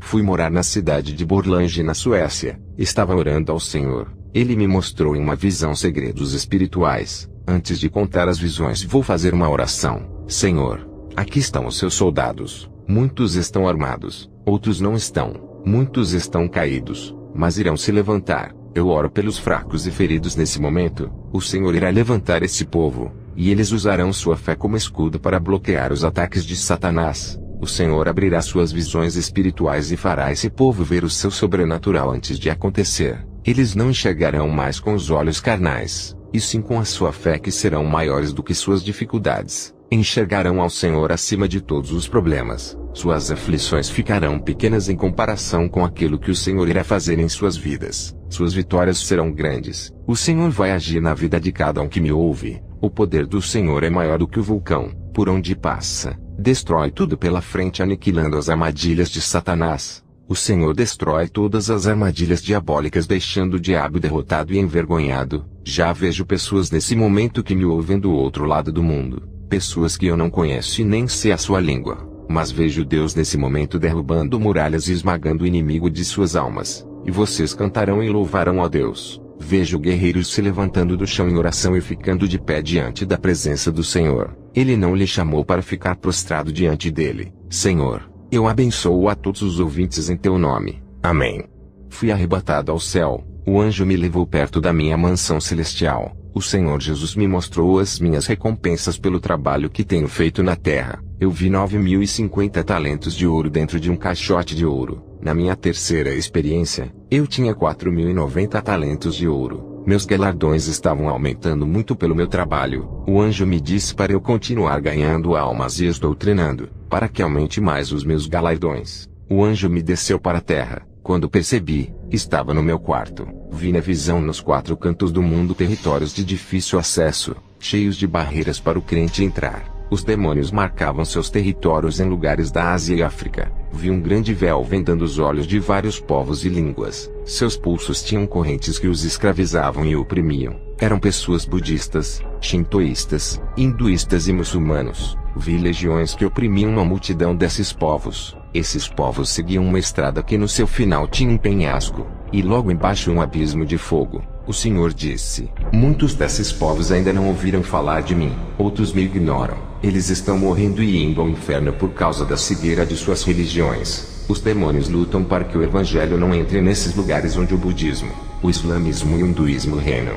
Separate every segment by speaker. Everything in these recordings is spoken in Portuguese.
Speaker 1: Fui morar na cidade de Borlänge, na Suécia. Estava orando ao Senhor. Ele me mostrou em uma visão segredos espirituais. Antes de contar as visões, vou fazer uma oração. Senhor, aqui estão os seus soldados. Muitos estão armados, outros não estão. Muitos estão caídos, mas irão se levantar. Eu oro pelos fracos e feridos nesse momento. O Senhor irá levantar esse povo, e eles usarão sua fé como escudo para bloquear os ataques de Satanás. O Senhor abrirá suas visões espirituais e fará esse povo ver o seu sobrenatural antes de acontecer. Eles não enxergarão mais com os olhos carnais, e sim com a sua fé, que serão maiores do que suas dificuldades. Enxergarão ao Senhor acima de todos os problemas. Suas aflições ficarão pequenas em comparação com aquilo que o Senhor irá fazer em suas vidas. Suas vitórias serão grandes. O Senhor vai agir na vida de cada um que me ouve. O poder do Senhor é maior do que o vulcão, por onde passa. Destrói tudo pela frente, aniquilando as armadilhas de Satanás. O Senhor destrói todas as armadilhas diabólicas, deixando o diabo derrotado e envergonhado. Já vejo pessoas nesse momento que me ouvem do outro lado do mundo. Pessoas que eu não conheço e nem sei a sua língua. Mas vejo Deus nesse momento derrubando muralhas e esmagando o inimigo de suas almas. E vocês cantarão e louvarão a Deus. Vejo guerreiros se levantando do chão em oração e ficando de pé diante da presença do Senhor. Ele não lhe chamou para ficar prostrado diante dele. Senhor, eu abençoo a todos os ouvintes em teu nome. Amém. Fui arrebatado ao céu. O anjo me levou perto da minha mansão celestial. O Senhor Jesus me mostrou as minhas recompensas pelo trabalho que tenho feito na terra. Eu vi 9.050 talentos de ouro dentro de um caixote de ouro. Na minha terceira experiência, eu tinha 4.090 talentos de ouro. Meus galardões estavam aumentando muito pelo meu trabalho. O anjo me disse para eu continuar ganhando almas e doutrinando, para que aumente mais os meus galardões. O anjo me desceu para a terra. Quando percebi, estava no meu quarto. Vi na visão nos 4 cantos do mundo territórios de difícil acesso, cheios de barreiras para o crente entrar. Os demônios marcavam seus territórios em lugares da Ásia e África. Vi um grande véu vendando os olhos de vários povos e línguas. Seus pulsos tinham correntes que os escravizavam e oprimiam. Eram pessoas budistas, shintoístas, hinduístas e muçulmanos. Vi legiões que oprimiam uma multidão desses povos. Esses povos seguiam uma estrada que no seu final tinha um penhasco, e logo embaixo um abismo de fogo. O Senhor disse: muitos desses povos ainda não ouviram falar de mim, outros me ignoram. Eles estão morrendo e indo ao inferno por causa da cegueira de suas religiões. Os demônios lutam para que o evangelho não entre nesses lugares onde o budismo, o islamismo e o hinduísmo reinam.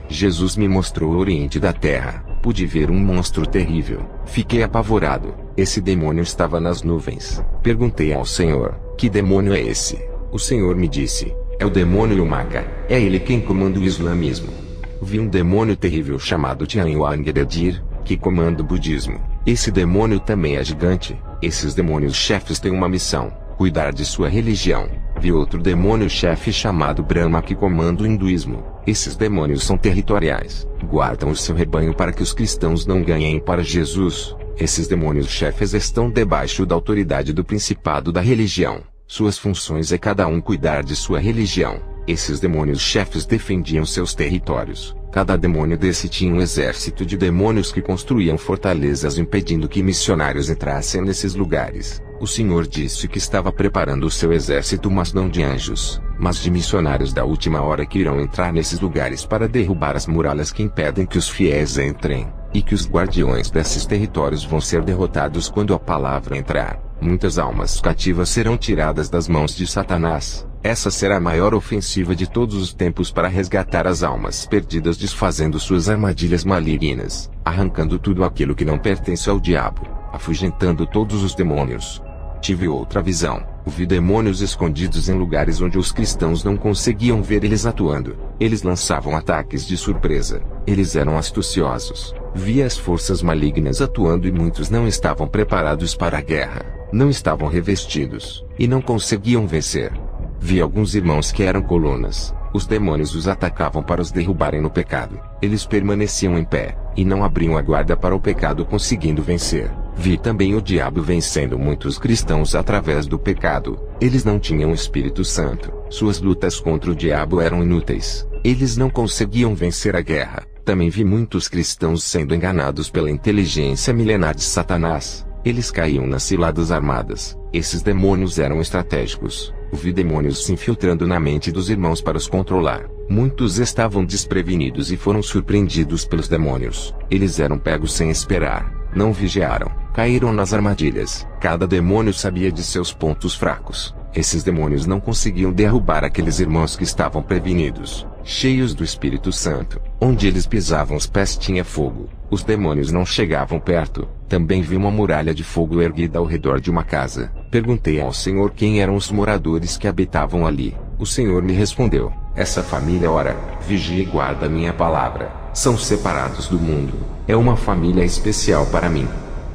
Speaker 1: Jesus me mostrou o oriente da terra. Pude ver um monstro terrível. Fiquei apavorado. Esse demônio estava nas nuvens. Perguntei ao Senhor: que demônio é esse? O Senhor me disse: é o demônio Yumaka. É ele quem comanda o islamismo. Vi um demônio terrível chamado Tianhuangedir, que comanda o budismo. Esse demônio também é gigante. Esses demônios chefes têm uma missão: cuidar de sua religião. Vi outro demônio chefe chamado Brahma, que comanda o hinduísmo. Esses demônios são territoriais. Guardam o seu rebanho para que os cristãos não ganhem para Jesus. Esses demônios chefes estão debaixo da autoridade do principado da religião. Suas funções é cada um cuidar de sua religião. Esses demônios chefes defendiam seus territórios. Cada demônio desse tinha um exército de demônios que construíam fortalezas impedindo que missionários entrassem nesses lugares. O Senhor disse que estava preparando o seu exército, mas não de anjos, mas de missionários da última hora que irão entrar nesses lugares para derrubar as muralhas que impedem que os fiéis entrem, e que os guardiões desses territórios vão ser derrotados quando a palavra entrar. Muitas almas cativas serão tiradas das mãos de Satanás. Essa será a maior ofensiva de todos os tempos para resgatar as almas perdidas, desfazendo suas armadilhas malignas, arrancando tudo aquilo que não pertence ao diabo, afugentando todos os demônios. Tive outra visão. Vi demônios escondidos em lugares onde os cristãos não conseguiam ver eles atuando. Eles lançavam ataques de surpresa. Eles eram astuciosos. Vi as forças malignas atuando e muitos não estavam preparados para a guerra. Não estavam revestidos, e não conseguiam vencer. Vi alguns irmãos que eram colunas. Os demônios os atacavam para os derrubarem no pecado. Eles permaneciam em pé, e não abriam a guarda para o pecado, conseguindo vencer. Vi também o diabo vencendo muitos cristãos através do pecado. Eles não tinham o Espírito Santo. Suas lutas contra o diabo eram inúteis. Eles não conseguiam vencer a guerra. Também vi muitos cristãos sendo enganados pela inteligência milenar de Satanás. Eles caíam nas ciladas armadas. Esses demônios eram estratégicos. Vi demônios se infiltrando na mente dos irmãos para os controlar. Muitos estavam desprevenidos e foram surpreendidos pelos demônios. Eles eram pegos sem esperar. Não vigiaram. Caíram nas armadilhas. Cada demônio sabia de seus pontos fracos. Esses demônios não conseguiam derrubar aqueles irmãos que estavam prevenidos, cheios do Espírito Santo. Onde eles pisavam os pés tinha fogo. Os demônios não chegavam perto. Também vi uma muralha de fogo erguida ao redor de uma casa. Perguntei ao Senhor quem eram os moradores que habitavam ali. O Senhor me respondeu: essa família ora, vigia e guarda minha palavra. São separados do mundo. É uma família especial para mim.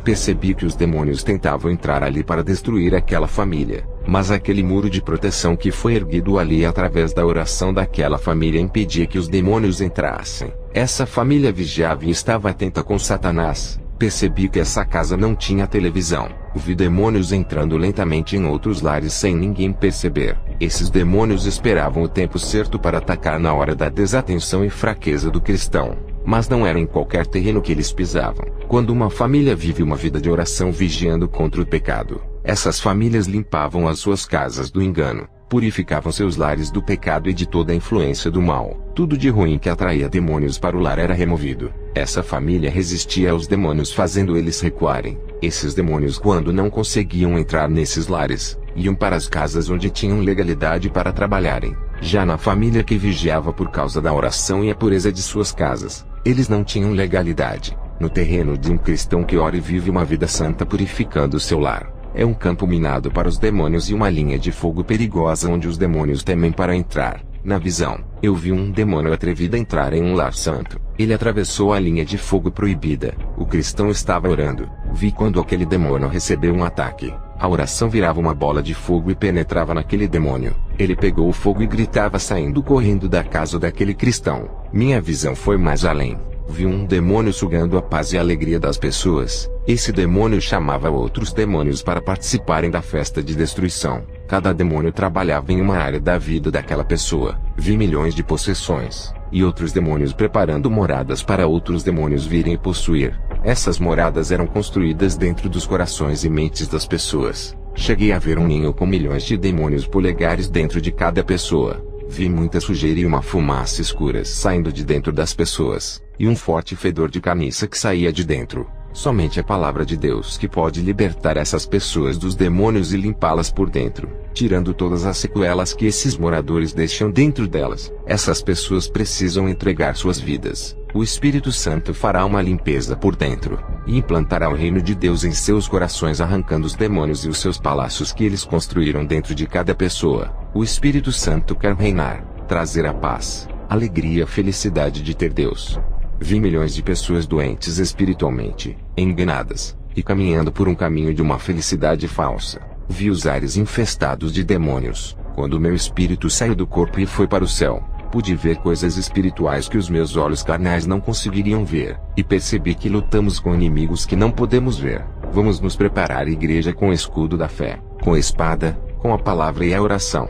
Speaker 1: Percebi que os demônios tentavam entrar ali para destruir aquela família, mas aquele muro de proteção que foi erguido ali através da oração daquela família impedia que os demônios entrassem. Essa família vigiava e estava atenta com Satanás. Percebi que essa casa não tinha televisão. Vi demônios entrando lentamente em outros lares sem ninguém perceber. Esses demônios esperavam o tempo certo para atacar na hora da desatenção e fraqueza do cristão. Mas não era em qualquer terreno que eles pisavam. Quando uma família vive uma vida de oração vigiando contra o pecado, essas famílias limpavam as suas casas do engano, purificavam seus lares do pecado e de toda a influência do mal. Tudo de ruim que atraía demônios para o lar era removido. Essa família resistia aos demônios, fazendo eles recuarem. Esses demônios, quando não conseguiam entrar nesses lares, iam para as casas onde tinham legalidade para trabalharem. Já na família que vigiava por causa da oração e a pureza de suas casas, eles não tinham legalidade. No terreno de um cristão que ora e vive uma vida santa purificando seu lar, é um campo minado para os demônios e uma linha de fogo perigosa onde os demônios temem para entrar. Na visão, eu vi um demônio atrevido a entrar em um lar santo. Ele atravessou a linha de fogo proibida. O cristão estava orando. Vi quando aquele demônio recebeu um ataque. A oração virava uma bola de fogo e penetrava naquele demônio. Ele pegou o fogo e gritava saindo correndo da casa daquele cristão. Minha visão foi mais além. Vi um demônio sugando a paz e a alegria das pessoas. Esse demônio chamava outros demônios para participarem da festa de destruição. Cada demônio trabalhava em uma área da vida daquela pessoa. Vi milhões de possessões, e outros demônios preparando moradas para outros demônios virem possuir. Essas moradas eram construídas dentro dos corações e mentes das pessoas. Cheguei a ver um ninho com milhões de demônios polegares dentro de cada pessoa. Vi muita sujeira e uma fumaça escura saindo de dentro das pessoas, e um forte fedor de carniça que saía de dentro. Somente a palavra de Deus que pode libertar essas pessoas dos demônios e limpá-las por dentro, tirando todas as sequelas que esses moradores deixam dentro delas. Essas pessoas precisam entregar suas vidas. O Espírito Santo fará uma limpeza por dentro, e implantará o reino de Deus em seus corações, arrancando os demônios e os seus palácios que eles construíram dentro de cada pessoa. O Espírito Santo quer reinar, trazer a paz, alegria e felicidade de ter Deus. Vi milhões de pessoas doentes espiritualmente, enganadas, e caminhando por um caminho de uma felicidade falsa. Vi os ares infestados de demônios. Quando meu espírito saiu do corpo e foi para o céu, pude ver coisas espirituais que os meus olhos carnais não conseguiriam ver, e percebi que lutamos com inimigos que não podemos ver. Vamos nos preparar, igreja, com o escudo da fé, com a espada, com a palavra e a oração.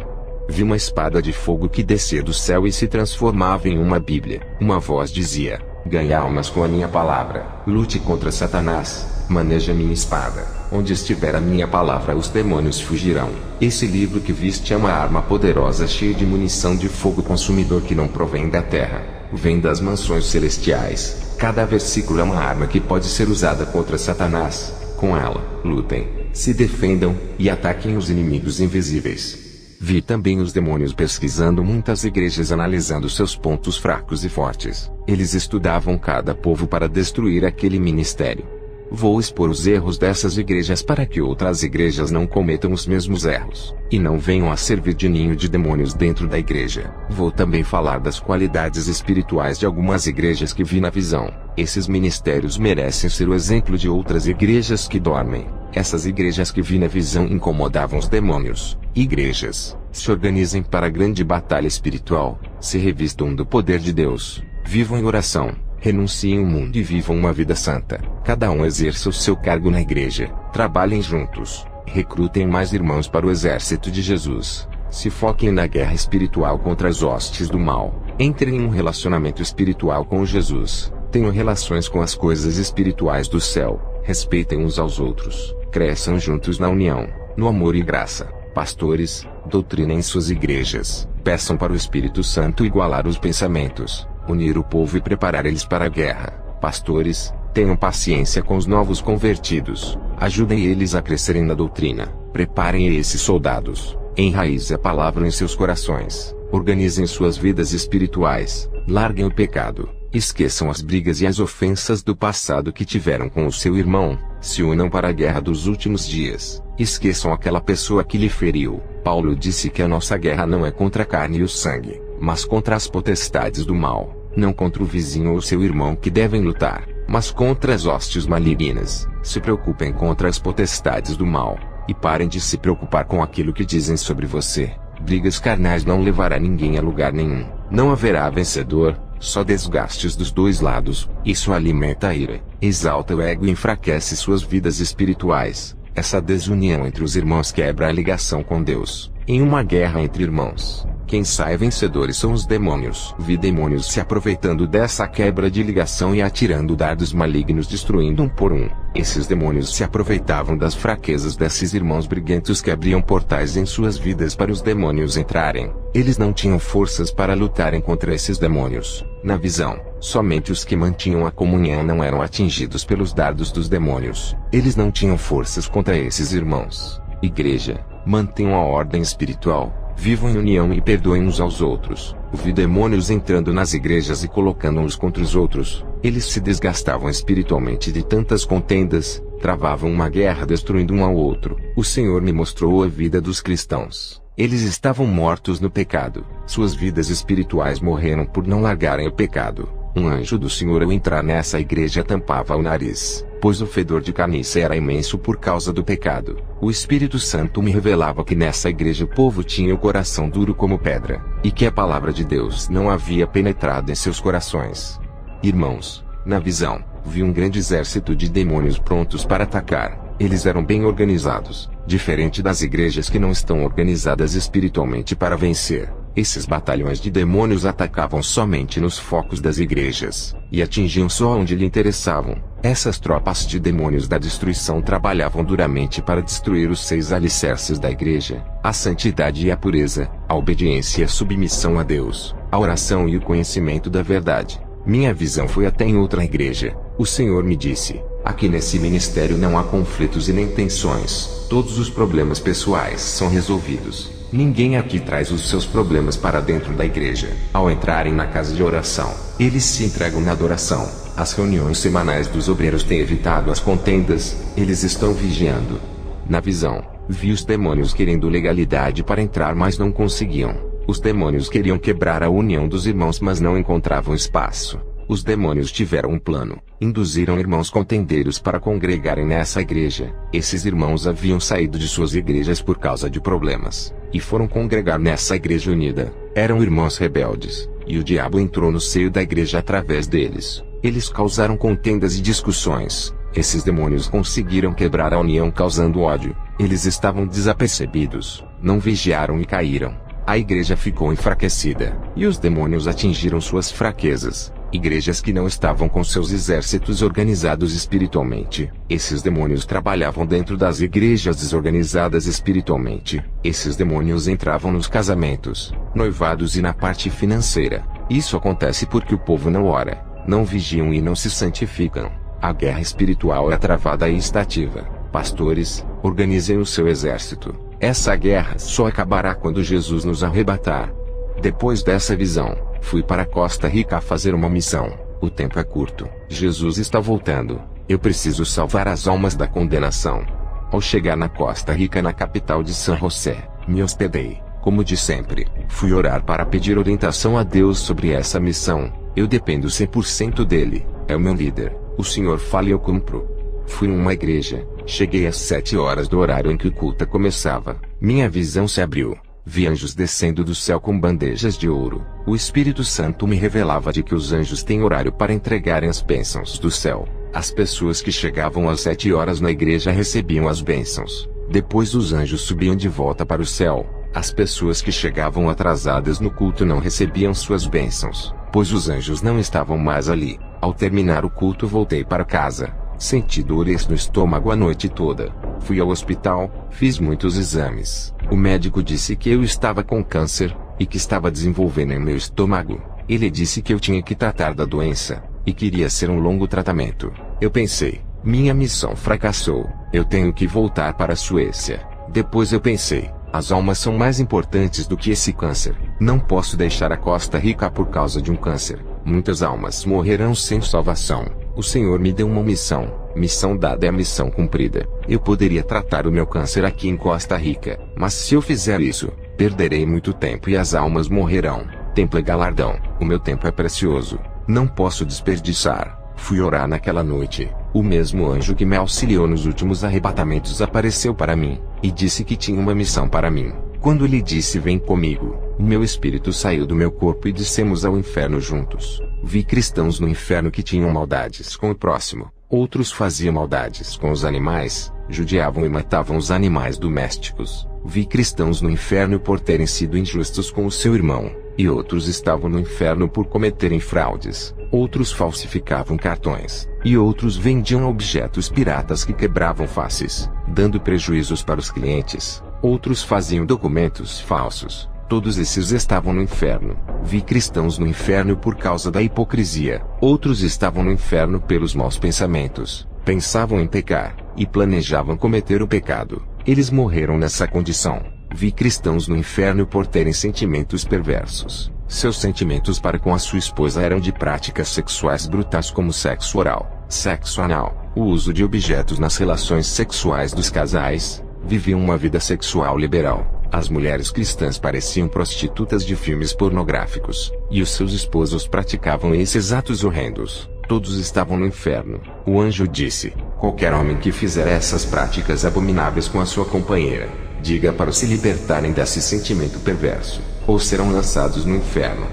Speaker 1: Vi uma espada de fogo que descia do céu e se transformava em uma Bíblia. Uma voz dizia: ganhe almas com a minha palavra. Lute contra Satanás. Maneje a minha espada. Onde estiver a minha palavra, os demônios fugirão. Esse livro que viste é uma arma poderosa cheia de munição de fogo consumidor que não provém da terra. Vem das mansões celestiais. Cada versículo é uma arma que pode ser usada contra Satanás. Com ela, lutem, se defendam e ataquem os inimigos invisíveis. Vi também os demônios pesquisando muitas igrejas, analisando seus pontos fracos e fortes. Eles estudavam cada povo para destruir aquele ministério. Vou expor os erros dessas igrejas para que outras igrejas não cometam os mesmos erros, e não venham a servir de ninho de demônios dentro da igreja. Vou também falar das qualidades espirituais de algumas igrejas que vi na visão. Esses ministérios merecem ser o exemplo de outras igrejas que dormem. Essas igrejas que vi na visão incomodavam os demônios. Igrejas, se organizem para a grande batalha espiritual, se revistam do poder de Deus, vivam em oração, renunciem ao mundo e vivam uma vida santa. Cada um exerça o seu cargo na igreja, trabalhem juntos, recrutem mais irmãos para o exército de Jesus, se foquem na guerra espiritual contra as hostes do mal, entrem em um relacionamento espiritual com Jesus, tenham relações com as coisas espirituais do céu, respeitem uns aos outros, cresçam juntos na união, no amor e graça. Pastores, doutrinem suas igrejas, peçam para o Espírito Santo igualar os pensamentos, unir o povo e preparar eles para a guerra. Pastores, tenham paciência com os novos convertidos, ajudem eles a crescerem na doutrina, preparem esses soldados, enraize a palavra em seus corações, organizem suas vidas espirituais, larguem o pecado, esqueçam as brigas e as ofensas do passado que tiveram com o seu irmão, se unam para a guerra dos últimos dias, esqueçam aquela pessoa que lhe feriu. Paulo disse que a nossa guerra não é contra a carne e o sangue, mas contra as potestades do mal, não contra o vizinho ou seu irmão que devem lutar, mas contra as hostes malignas. Se preocupem contra as potestades do mal, e parem de se preocupar com aquilo que dizem sobre você. Brigas carnais não levará ninguém a lugar nenhum, não haverá vencedor, só desgastes dos dois lados. Isso alimenta a ira, exalta o ego e enfraquece suas vidas espirituais. Essa desunião entre os irmãos quebra a ligação com Deus. Em uma guerra entre irmãos, quem sai vencedores são os demônios. Vi demônios se aproveitando dessa quebra de ligação e atirando dardos malignos, destruindo um por um. Esses demônios se aproveitavam das fraquezas desses irmãos briguentos que abriam portais em suas vidas para os demônios entrarem. Eles não tinham forças para lutarem contra esses demônios. Na visão, somente os que mantinham a comunhão não eram atingidos pelos dardos dos demônios. Eles não tinham forças contra esses irmãos. Igreja, mantenham a ordem espiritual. Vivam em união e perdoem uns aos outros. Vi demônios entrando nas igrejas e colocando uns contra os outros. Eles se desgastavam espiritualmente de tantas contendas, travavam uma guerra destruindo um ao outro. O Senhor me mostrou a vida dos cristãos. Eles estavam mortos no pecado. Suas vidas espirituais morreram por não largarem o pecado. Um anjo do Senhor ao entrar nessa igreja tampava o nariz, pois o fedor de carniça era imenso por causa do pecado. O Espírito Santo me revelava que nessa igreja o povo tinha o coração duro como pedra, e que a palavra de Deus não havia penetrado em seus corações. Irmãos, na visão, vi um grande exército de demônios prontos para atacar. Eles eram bem organizados, diferente das igrejas que não estão organizadas espiritualmente para vencer. Esses batalhões de demônios atacavam somente nos focos das igrejas, e atingiam só onde lhe interessavam. Essas tropas de demônios da destruição trabalhavam duramente para destruir os 6 alicerces da igreja: a santidade e a pureza, a obediência e a submissão a Deus, a oração e o conhecimento da verdade. Minha visão foi até em outra igreja. O Senhor me disse: aqui nesse ministério não há conflitos e nem tensões. Todos os problemas pessoais são resolvidos. Ninguém aqui traz os seus problemas para dentro da igreja. Ao entrarem na casa de oração, eles se entregam na adoração. As reuniões semanais dos obreiros têm evitado as contendas. Eles estão vigiando. Na visão, vi os demônios querendo legalidade para entrar, mas não conseguiam. Os demônios queriam quebrar a união dos irmãos, mas não encontravam espaço. Os demônios tiveram um plano. Induziram irmãos contendeiros para congregarem nessa igreja. Esses irmãos haviam saído de suas igrejas por causa de problemas, e foram congregar nessa igreja unida. Eram irmãos rebeldes, e o diabo entrou no seio da igreja através deles. Eles causaram contendas e discussões. Esses demônios conseguiram quebrar a união causando ódio. Eles estavam desapercebidos, não vigiaram e caíram. A igreja ficou enfraquecida, e os demônios atingiram suas fraquezas. Igrejas que não estavam com seus exércitos organizados espiritualmente. Esses demônios trabalhavam dentro das igrejas desorganizadas espiritualmente. Esses demônios entravam nos casamentos, noivados e na parte financeira. Isso acontece porque o povo não ora, não vigiam e não se santificam. A guerra espiritual é travada e está ativa. Pastores, organizem o seu exército. Essa guerra só acabará quando Jesus nos arrebatar. Depois dessa visão, fui para Costa Rica a fazer uma missão. O tempo é curto. Jesus está voltando. Eu preciso salvar as almas da condenação. Ao chegar na Costa Rica, na capital de San José, me hospedei. Como de sempre, fui orar para pedir orientação a Deus sobre essa missão. Eu dependo 100% dele. É o meu líder. O Senhor fala e eu cumpro. Fui em uma igreja. Cheguei às 7 horas do horário em que o culto começava. Minha visão se abriu. Vi anjos descendo do céu com bandejas de ouro. O Espírito Santo me revelava de que os anjos têm horário para entregarem as bênçãos do céu. As pessoas que chegavam às 7 horas na igreja recebiam as bênçãos. Depois os anjos subiam de volta para o céu. As pessoas que chegavam atrasadas no culto não recebiam suas bênçãos, pois os anjos não estavam mais ali. Ao terminar o culto voltei para casa. Senti dores no estômago a noite toda. Fui ao hospital, fiz muitos exames. O médico disse que eu estava com câncer, e que estava desenvolvendo em meu estômago. Ele disse que eu tinha que tratar da doença, e queria ser um longo tratamento. Eu pensei, minha missão fracassou, eu tenho que voltar para a Suécia. Depois eu pensei, as almas são mais importantes do que esse câncer. Não posso deixar a Costa Rica por causa de um câncer. Muitas almas morrerão sem salvação. O Senhor me deu uma missão. Missão dada é a missão cumprida. Eu poderia tratar o meu câncer aqui em Costa Rica, mas se eu fizer isso, perderei muito tempo e as almas morrerão. Tempo é galardão. O meu tempo é precioso. Não posso desperdiçar. Fui orar naquela noite. O mesmo anjo que me auxiliou nos últimos arrebatamentos apareceu para mim, e disse que tinha uma missão para mim. Quando ele disse vem comigo, o meu espírito saiu do meu corpo e descemos ao inferno juntos. Vi cristãos no inferno que tinham maldades com o próximo. Outros faziam maldades com os animais, judiavam e matavam os animais domésticos. Vi cristãos no inferno por terem sido injustos com o seu irmão, e outros estavam no inferno por cometerem fraudes. Outros falsificavam cartões, e outros vendiam objetos piratas que quebravam faces, dando prejuízos para os clientes. Outros faziam documentos falsos. Todos esses estavam no inferno. Vi cristãos no inferno por causa da hipocrisia. Outros estavam no inferno pelos maus pensamentos. Pensavam em pecar, e planejavam cometer o pecado. Eles morreram nessa condição. Vi cristãos no inferno por terem sentimentos perversos. Seus sentimentos para com a sua esposa eram de práticas sexuais brutais como sexo oral, sexo anal, o uso de objetos nas relações sexuais dos casais. Viviam uma vida sexual liberal. As mulheres cristãs pareciam prostitutas de filmes pornográficos, e os seus esposos praticavam esses atos horrendos. Todos estavam no inferno. O anjo disse: qualquer homem que fizer essas práticas abomináveis com a sua companheira, diga para se libertarem desse sentimento perverso, ou serão lançados no inferno.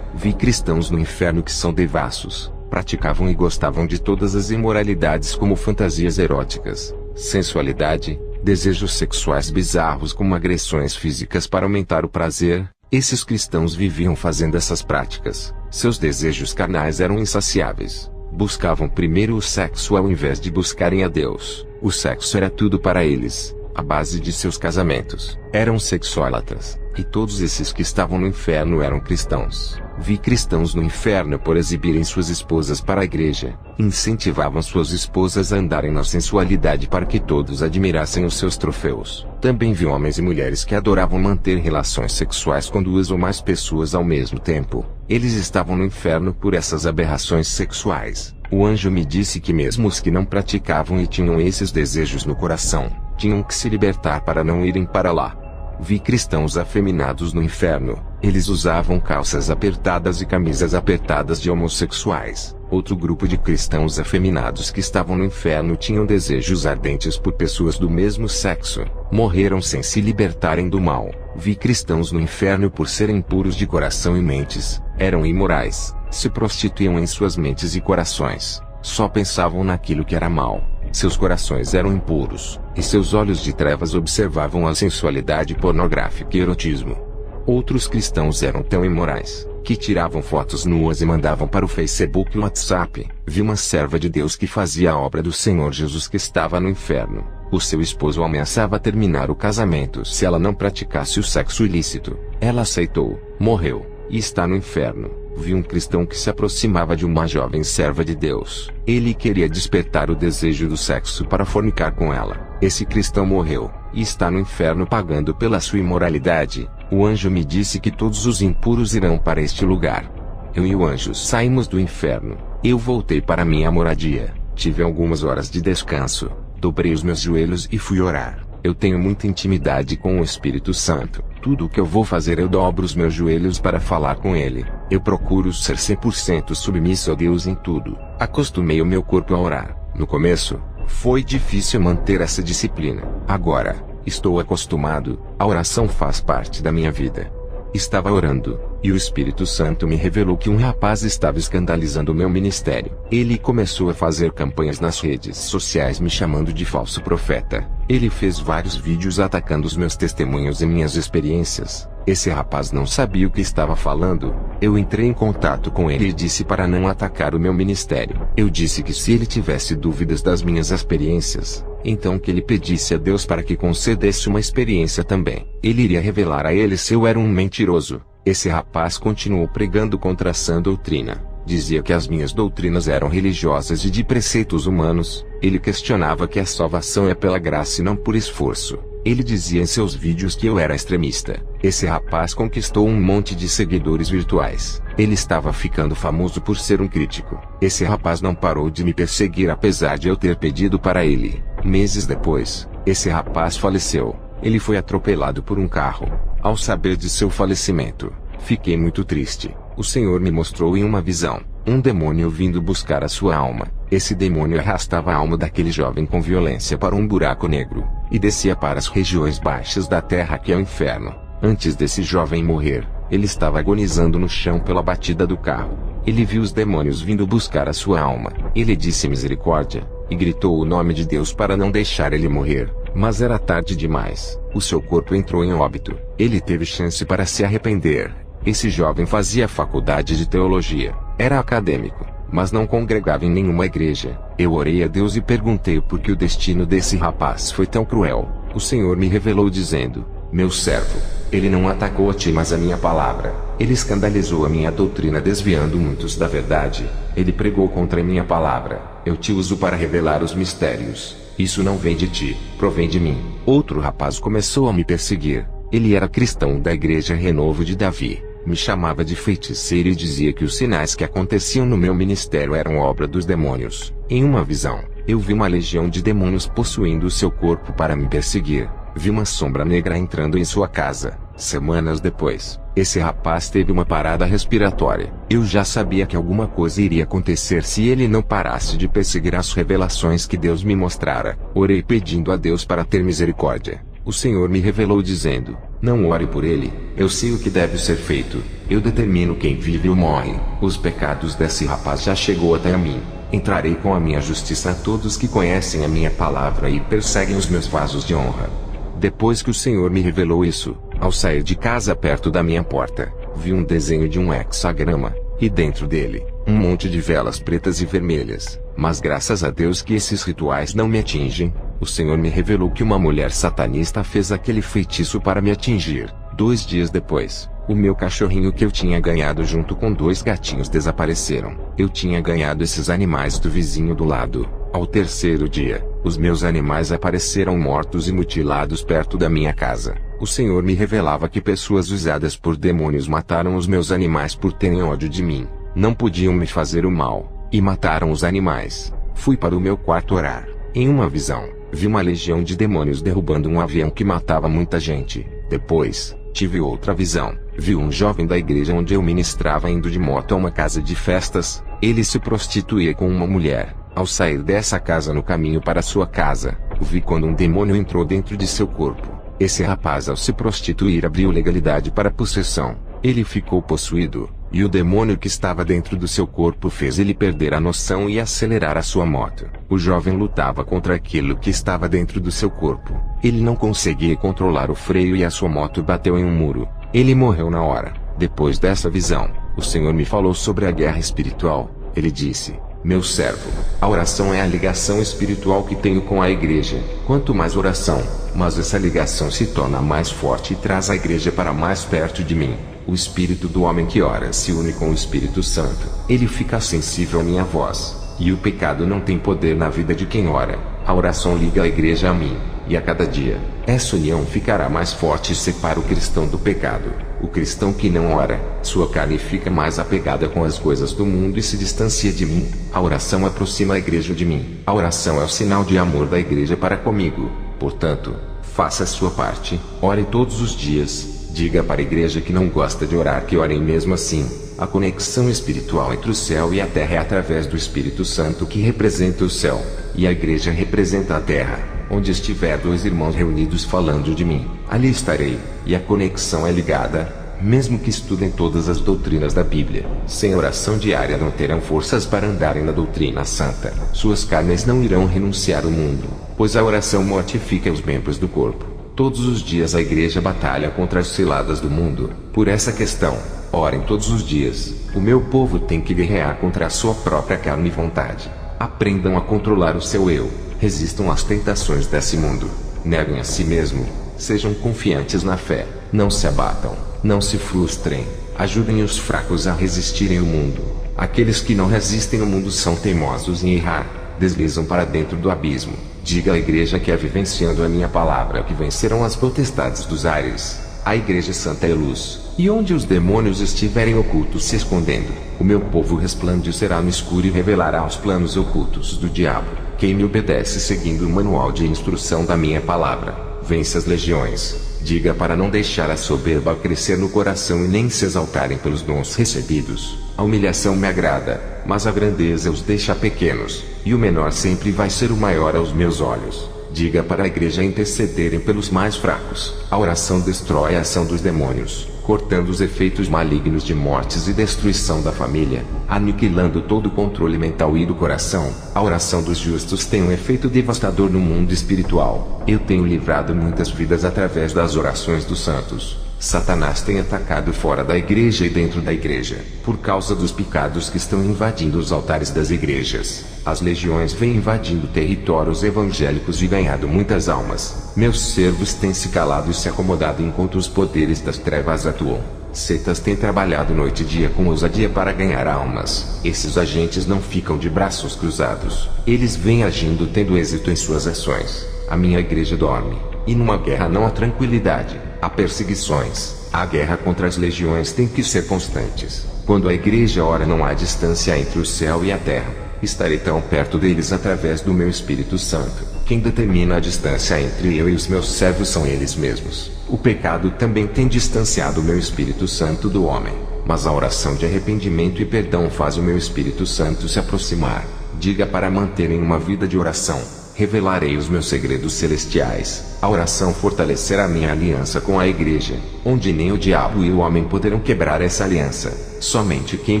Speaker 1: Vi cristãos no inferno que são devassos, praticavam e gostavam de todas as imoralidades como fantasias eróticas, sensualidade, desejos sexuais bizarros como agressões físicas para aumentar o prazer. Esses cristãos viviam fazendo essas práticas. Seus desejos carnais eram insaciáveis. Buscavam primeiro o sexo ao invés de buscarem a Deus. O sexo era tudo para eles. A base de seus casamentos. Eram sexólatras. E todos esses que estavam no inferno eram cristãos. Vi cristãos no inferno por exibirem suas esposas para a igreja. Incentivavam suas esposas a andarem na sensualidade para que todos admirassem os seus troféus. Também vi homens e mulheres que adoravam manter relações sexuais com duas ou mais pessoas ao mesmo tempo. Eles estavam no inferno por essas aberrações sexuais. O anjo me disse que mesmo os que não praticavam e tinham esses desejos no coração, tinham que se libertar para não irem para lá. Vi cristãos afeminados no inferno. Eles usavam calças apertadas e camisas apertadas de homossexuais. Outro grupo de cristãos afeminados que estavam no inferno tinham desejos ardentes por pessoas do mesmo sexo. Morreram sem se libertarem do mal. Vi cristãos no inferno por serem impuros de coração e mentes. Eram imorais. Se prostituíam em suas mentes e corações. Só pensavam naquilo que era mal. Seus corações eram impuros, e seus olhos de trevas observavam a sensualidade pornográfica e erotismo. Outros cristãos eram tão imorais, que tiravam fotos nuas e mandavam para o Facebook e o WhatsApp. Vi uma serva de Deus que fazia a obra do Senhor Jesus que estava no inferno. O seu esposo ameaçava terminar o casamento se ela não praticasse o sexo ilícito. Ela aceitou, morreu, e está no inferno. Vi um cristão que se aproximava de uma jovem serva de Deus. Ele queria despertar o desejo do sexo para fornicar com ela. Esse cristão morreu, e está no inferno pagando pela sua imoralidade. O anjo me disse que todos os impuros irão para este lugar. Eu e o anjo saímos do inferno. Eu voltei para minha moradia. Tive algumas horas de descanso. Dobrei os meus joelhos e fui orar. Eu tenho muita intimidade com o Espírito Santo. Tudo o que eu vou fazer eu dobro os meus joelhos para falar com Ele. Eu procuro ser 100% submisso a Deus em tudo. Acostumei o meu corpo a orar. No começo, foi difícil manter essa disciplina. Agora, estou acostumado. A oração faz parte da minha vida. Estava orando, e o Espírito Santo me revelou que um rapaz estava escandalizando o meu ministério. Ele começou a fazer campanhas nas redes sociais me chamando de falso profeta. Ele fez vários vídeos atacando os meus testemunhos e minhas experiências. Esse rapaz não sabia o que estava falando. Eu entrei em contato com ele e disse para não atacar o meu ministério. Eu disse que se ele tivesse dúvidas das minhas experiências, então que ele pedisse a Deus para que concedesse uma experiência também. Ele iria revelar a ele se eu era um mentiroso. Esse rapaz continuou pregando contra a sã doutrina. Dizia que as minhas doutrinas eram religiosas e de preceitos humanos. Ele questionava que a salvação é pela graça e não por esforço. Ele dizia em seus vídeos que eu era extremista. Esse rapaz conquistou um monte de seguidores virtuais. Ele estava ficando famoso por ser um crítico. Esse rapaz não parou de me perseguir apesar de eu ter pedido para ele. Meses depois, esse rapaz faleceu. Ele foi atropelado por um carro. Ao saber de seu falecimento, fiquei muito triste. O Senhor me mostrou em uma visão um demônio vindo buscar a sua alma. Esse demônio arrastava a alma daquele jovem com violência para um buraco negro, e descia para as regiões baixas da terra que é o inferno. Antes desse jovem morrer, ele estava agonizando no chão pela batida do carro. Ele viu os demônios vindo buscar a sua alma. Ele disse misericórdia, e gritou o nome de Deus para não deixar ele morrer. Mas era tarde demais. O seu corpo entrou em óbito. Ele teve chance para se arrepender. Esse jovem fazia faculdade de teologia. Era acadêmico, mas não congregava em nenhuma igreja. Eu orei a Deus e perguntei por que o destino desse rapaz foi tão cruel. O Senhor me revelou dizendo: meu servo, ele não atacou a ti mas a minha palavra. Ele escandalizou a minha doutrina desviando muitos da verdade. Ele pregou contra a minha palavra. Eu te uso para revelar os mistérios. Isso não vem de ti, provém de mim. Outro rapaz começou a me perseguir. Ele era cristão da igreja Renovo de Davi. Me chamava de feiticeiro e dizia que os sinais que aconteciam no meu ministério eram obra dos demônios. Em uma visão, eu vi uma legião de demônios possuindo o seu corpo para me perseguir. Vi uma sombra negra entrando em sua casa. Semanas depois, esse rapaz teve uma parada respiratória. Eu já sabia que alguma coisa iria acontecer se ele não parasse de perseguir as revelações que Deus me mostrara. Orei pedindo a Deus para ter misericórdia. O Senhor me revelou dizendo: não ore por ele, eu sei o que deve ser feito. Eu determino quem vive ou morre. Os pecados desse rapaz já chegou até mim. Entrarei com a minha justiça a todos que conhecem a minha palavra e perseguem os meus vasos de honra. Depois que o Senhor me revelou isso, ao sair de casa perto da minha porta, vi um desenho de um hexagrama, e dentro dele, um monte de velas pretas e vermelhas. Mas graças a Deus que esses rituais não me atingem. O Senhor me revelou que uma mulher satanista fez aquele feitiço para me atingir. 2 dias depois, o meu cachorrinho que eu tinha ganhado junto com 2 gatinhos desapareceram. Eu tinha ganhado esses animais do vizinho do lado. Ao 3º dia, os meus animais apareceram mortos e mutilados perto da minha casa. O Senhor me revelava que pessoas usadas por demônios mataram os meus animais por terem ódio de mim. Não podiam me fazer o mal, e mataram os animais. Fui para o meu quarto orar. Em uma visão, vi uma legião de demônios derrubando um avião que matava muita gente. Depois, tive outra visão. Vi um jovem da igreja onde eu ministrava indo de moto a uma casa de festas. Ele se prostituía com uma mulher. Ao sair dessa casa no caminho para sua casa, vi quando um demônio entrou dentro de seu corpo. Esse rapaz ao se prostituir abriu legalidade para possessão. Ele ficou possuído, e o demônio que estava dentro do seu corpo fez ele perder a noção e acelerar a sua moto. O jovem lutava contra aquilo que estava dentro do seu corpo. Ele não conseguia controlar o freio e a sua moto bateu em um muro. Ele morreu na hora. Depois dessa visão, o Senhor me falou sobre a guerra espiritual. Ele disse: meu servo, a oração é a ligação espiritual que tenho com a igreja. Quanto mais oração, mas essa ligação se torna mais forte e traz a igreja para mais perto de mim. O espírito do homem que ora se une com o Espírito Santo. Ele fica sensível à minha voz. E o pecado não tem poder na vida de quem ora. A oração liga a igreja a mim. E a cada dia, essa união ficará mais forte e separa o cristão do pecado. O cristão que não ora, sua carne fica mais apegada com as coisas do mundo e se distancia de mim. A oração aproxima a igreja de mim. A oração é o sinal de amor da igreja para comigo. Portanto, faça a sua parte. Ore todos os dias. Diga para a igreja que não gosta de orar que orem mesmo assim. A conexão espiritual entre o céu e a terra é através do Espírito Santo que representa o céu, e a igreja representa a terra. Onde estiver 2 irmãos reunidos falando de mim, ali estarei, e a conexão é ligada, mesmo que estudem todas as doutrinas da Bíblia. Sem oração diária não terão forças para andarem na doutrina santa. Suas carnes não irão renunciar ao mundo, pois a oração mortifica os membros do corpo. Todos os dias a igreja batalha contra as ciladas do mundo. Por essa questão, orem todos os dias. O meu povo tem que guerrear contra a sua própria carne e vontade. Aprendam a controlar o seu eu. Resistam às tentações desse mundo. Neguem a si mesmo. Sejam confiantes na fé. Não se abatam. Não se frustrem. Ajudem os fracos a resistirem ao mundo. Aqueles que não resistem ao mundo são teimosos em errar. Deslizam para dentro do abismo. Diga à igreja que é vivenciando a minha palavra que vencerão as potestades dos ares. A igreja santa é luz. E onde os demônios estiverem ocultos se escondendo, o meu povo resplandecerá no escuro e revelará os planos ocultos do diabo. Quem me obedece seguindo o manual de instrução da minha palavra, vence as legiões. Diga para não deixar a soberba crescer no coração e nem se exaltarem pelos dons recebidos. A humilhação me agrada, mas a grandeza os deixa pequenos, e o menor sempre vai ser o maior aos meus olhos. Diga para a igreja intercederem pelos mais fracos. A oração destrói a ação dos demônios, cortando os efeitos malignos de mortes e destruição da família, aniquilando todo o controle mental e do coração. A oração dos justos tem um efeito devastador no mundo espiritual. Eu tenho livrado muitas vidas através das orações dos santos. Satanás tem atacado fora da igreja e dentro da igreja, por causa dos pecados que estão invadindo os altares das igrejas. As legiões vêm invadindo territórios evangélicos e ganhado muitas almas. Meus servos têm se calado e se acomodado enquanto os poderes das trevas atuam. Seitas têm trabalhado noite e dia com ousadia para ganhar almas. Esses agentes não ficam de braços cruzados. Eles vêm agindo tendo êxito em suas ações. A minha igreja dorme. E numa guerra não há tranquilidade, há perseguições. A guerra contra as legiões tem que ser constantes. Quando a igreja ora não há distância entre o céu e a terra. Estarei tão perto deles através do meu Espírito Santo. Quem determina a distância entre eu e os meus servos são eles mesmos. O pecado também tem distanciado o meu Espírito Santo do homem. Mas a oração de arrependimento e perdão faz o meu Espírito Santo se aproximar. Diga para manterem uma vida de oração. Revelarei os meus segredos celestiais. A oração fortalecerá minha aliança com a igreja, onde nem o diabo e o homem poderão quebrar essa aliança. Somente quem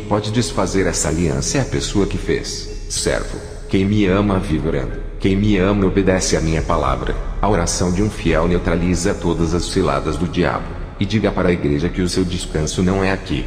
Speaker 1: pode desfazer essa aliança é a pessoa que fez. Servo, quem me ama vive orando. Quem me ama obedece à minha palavra. A oração de um fiel neutraliza todas as ciladas do diabo. E diga para a igreja que o seu descanso não é aqui.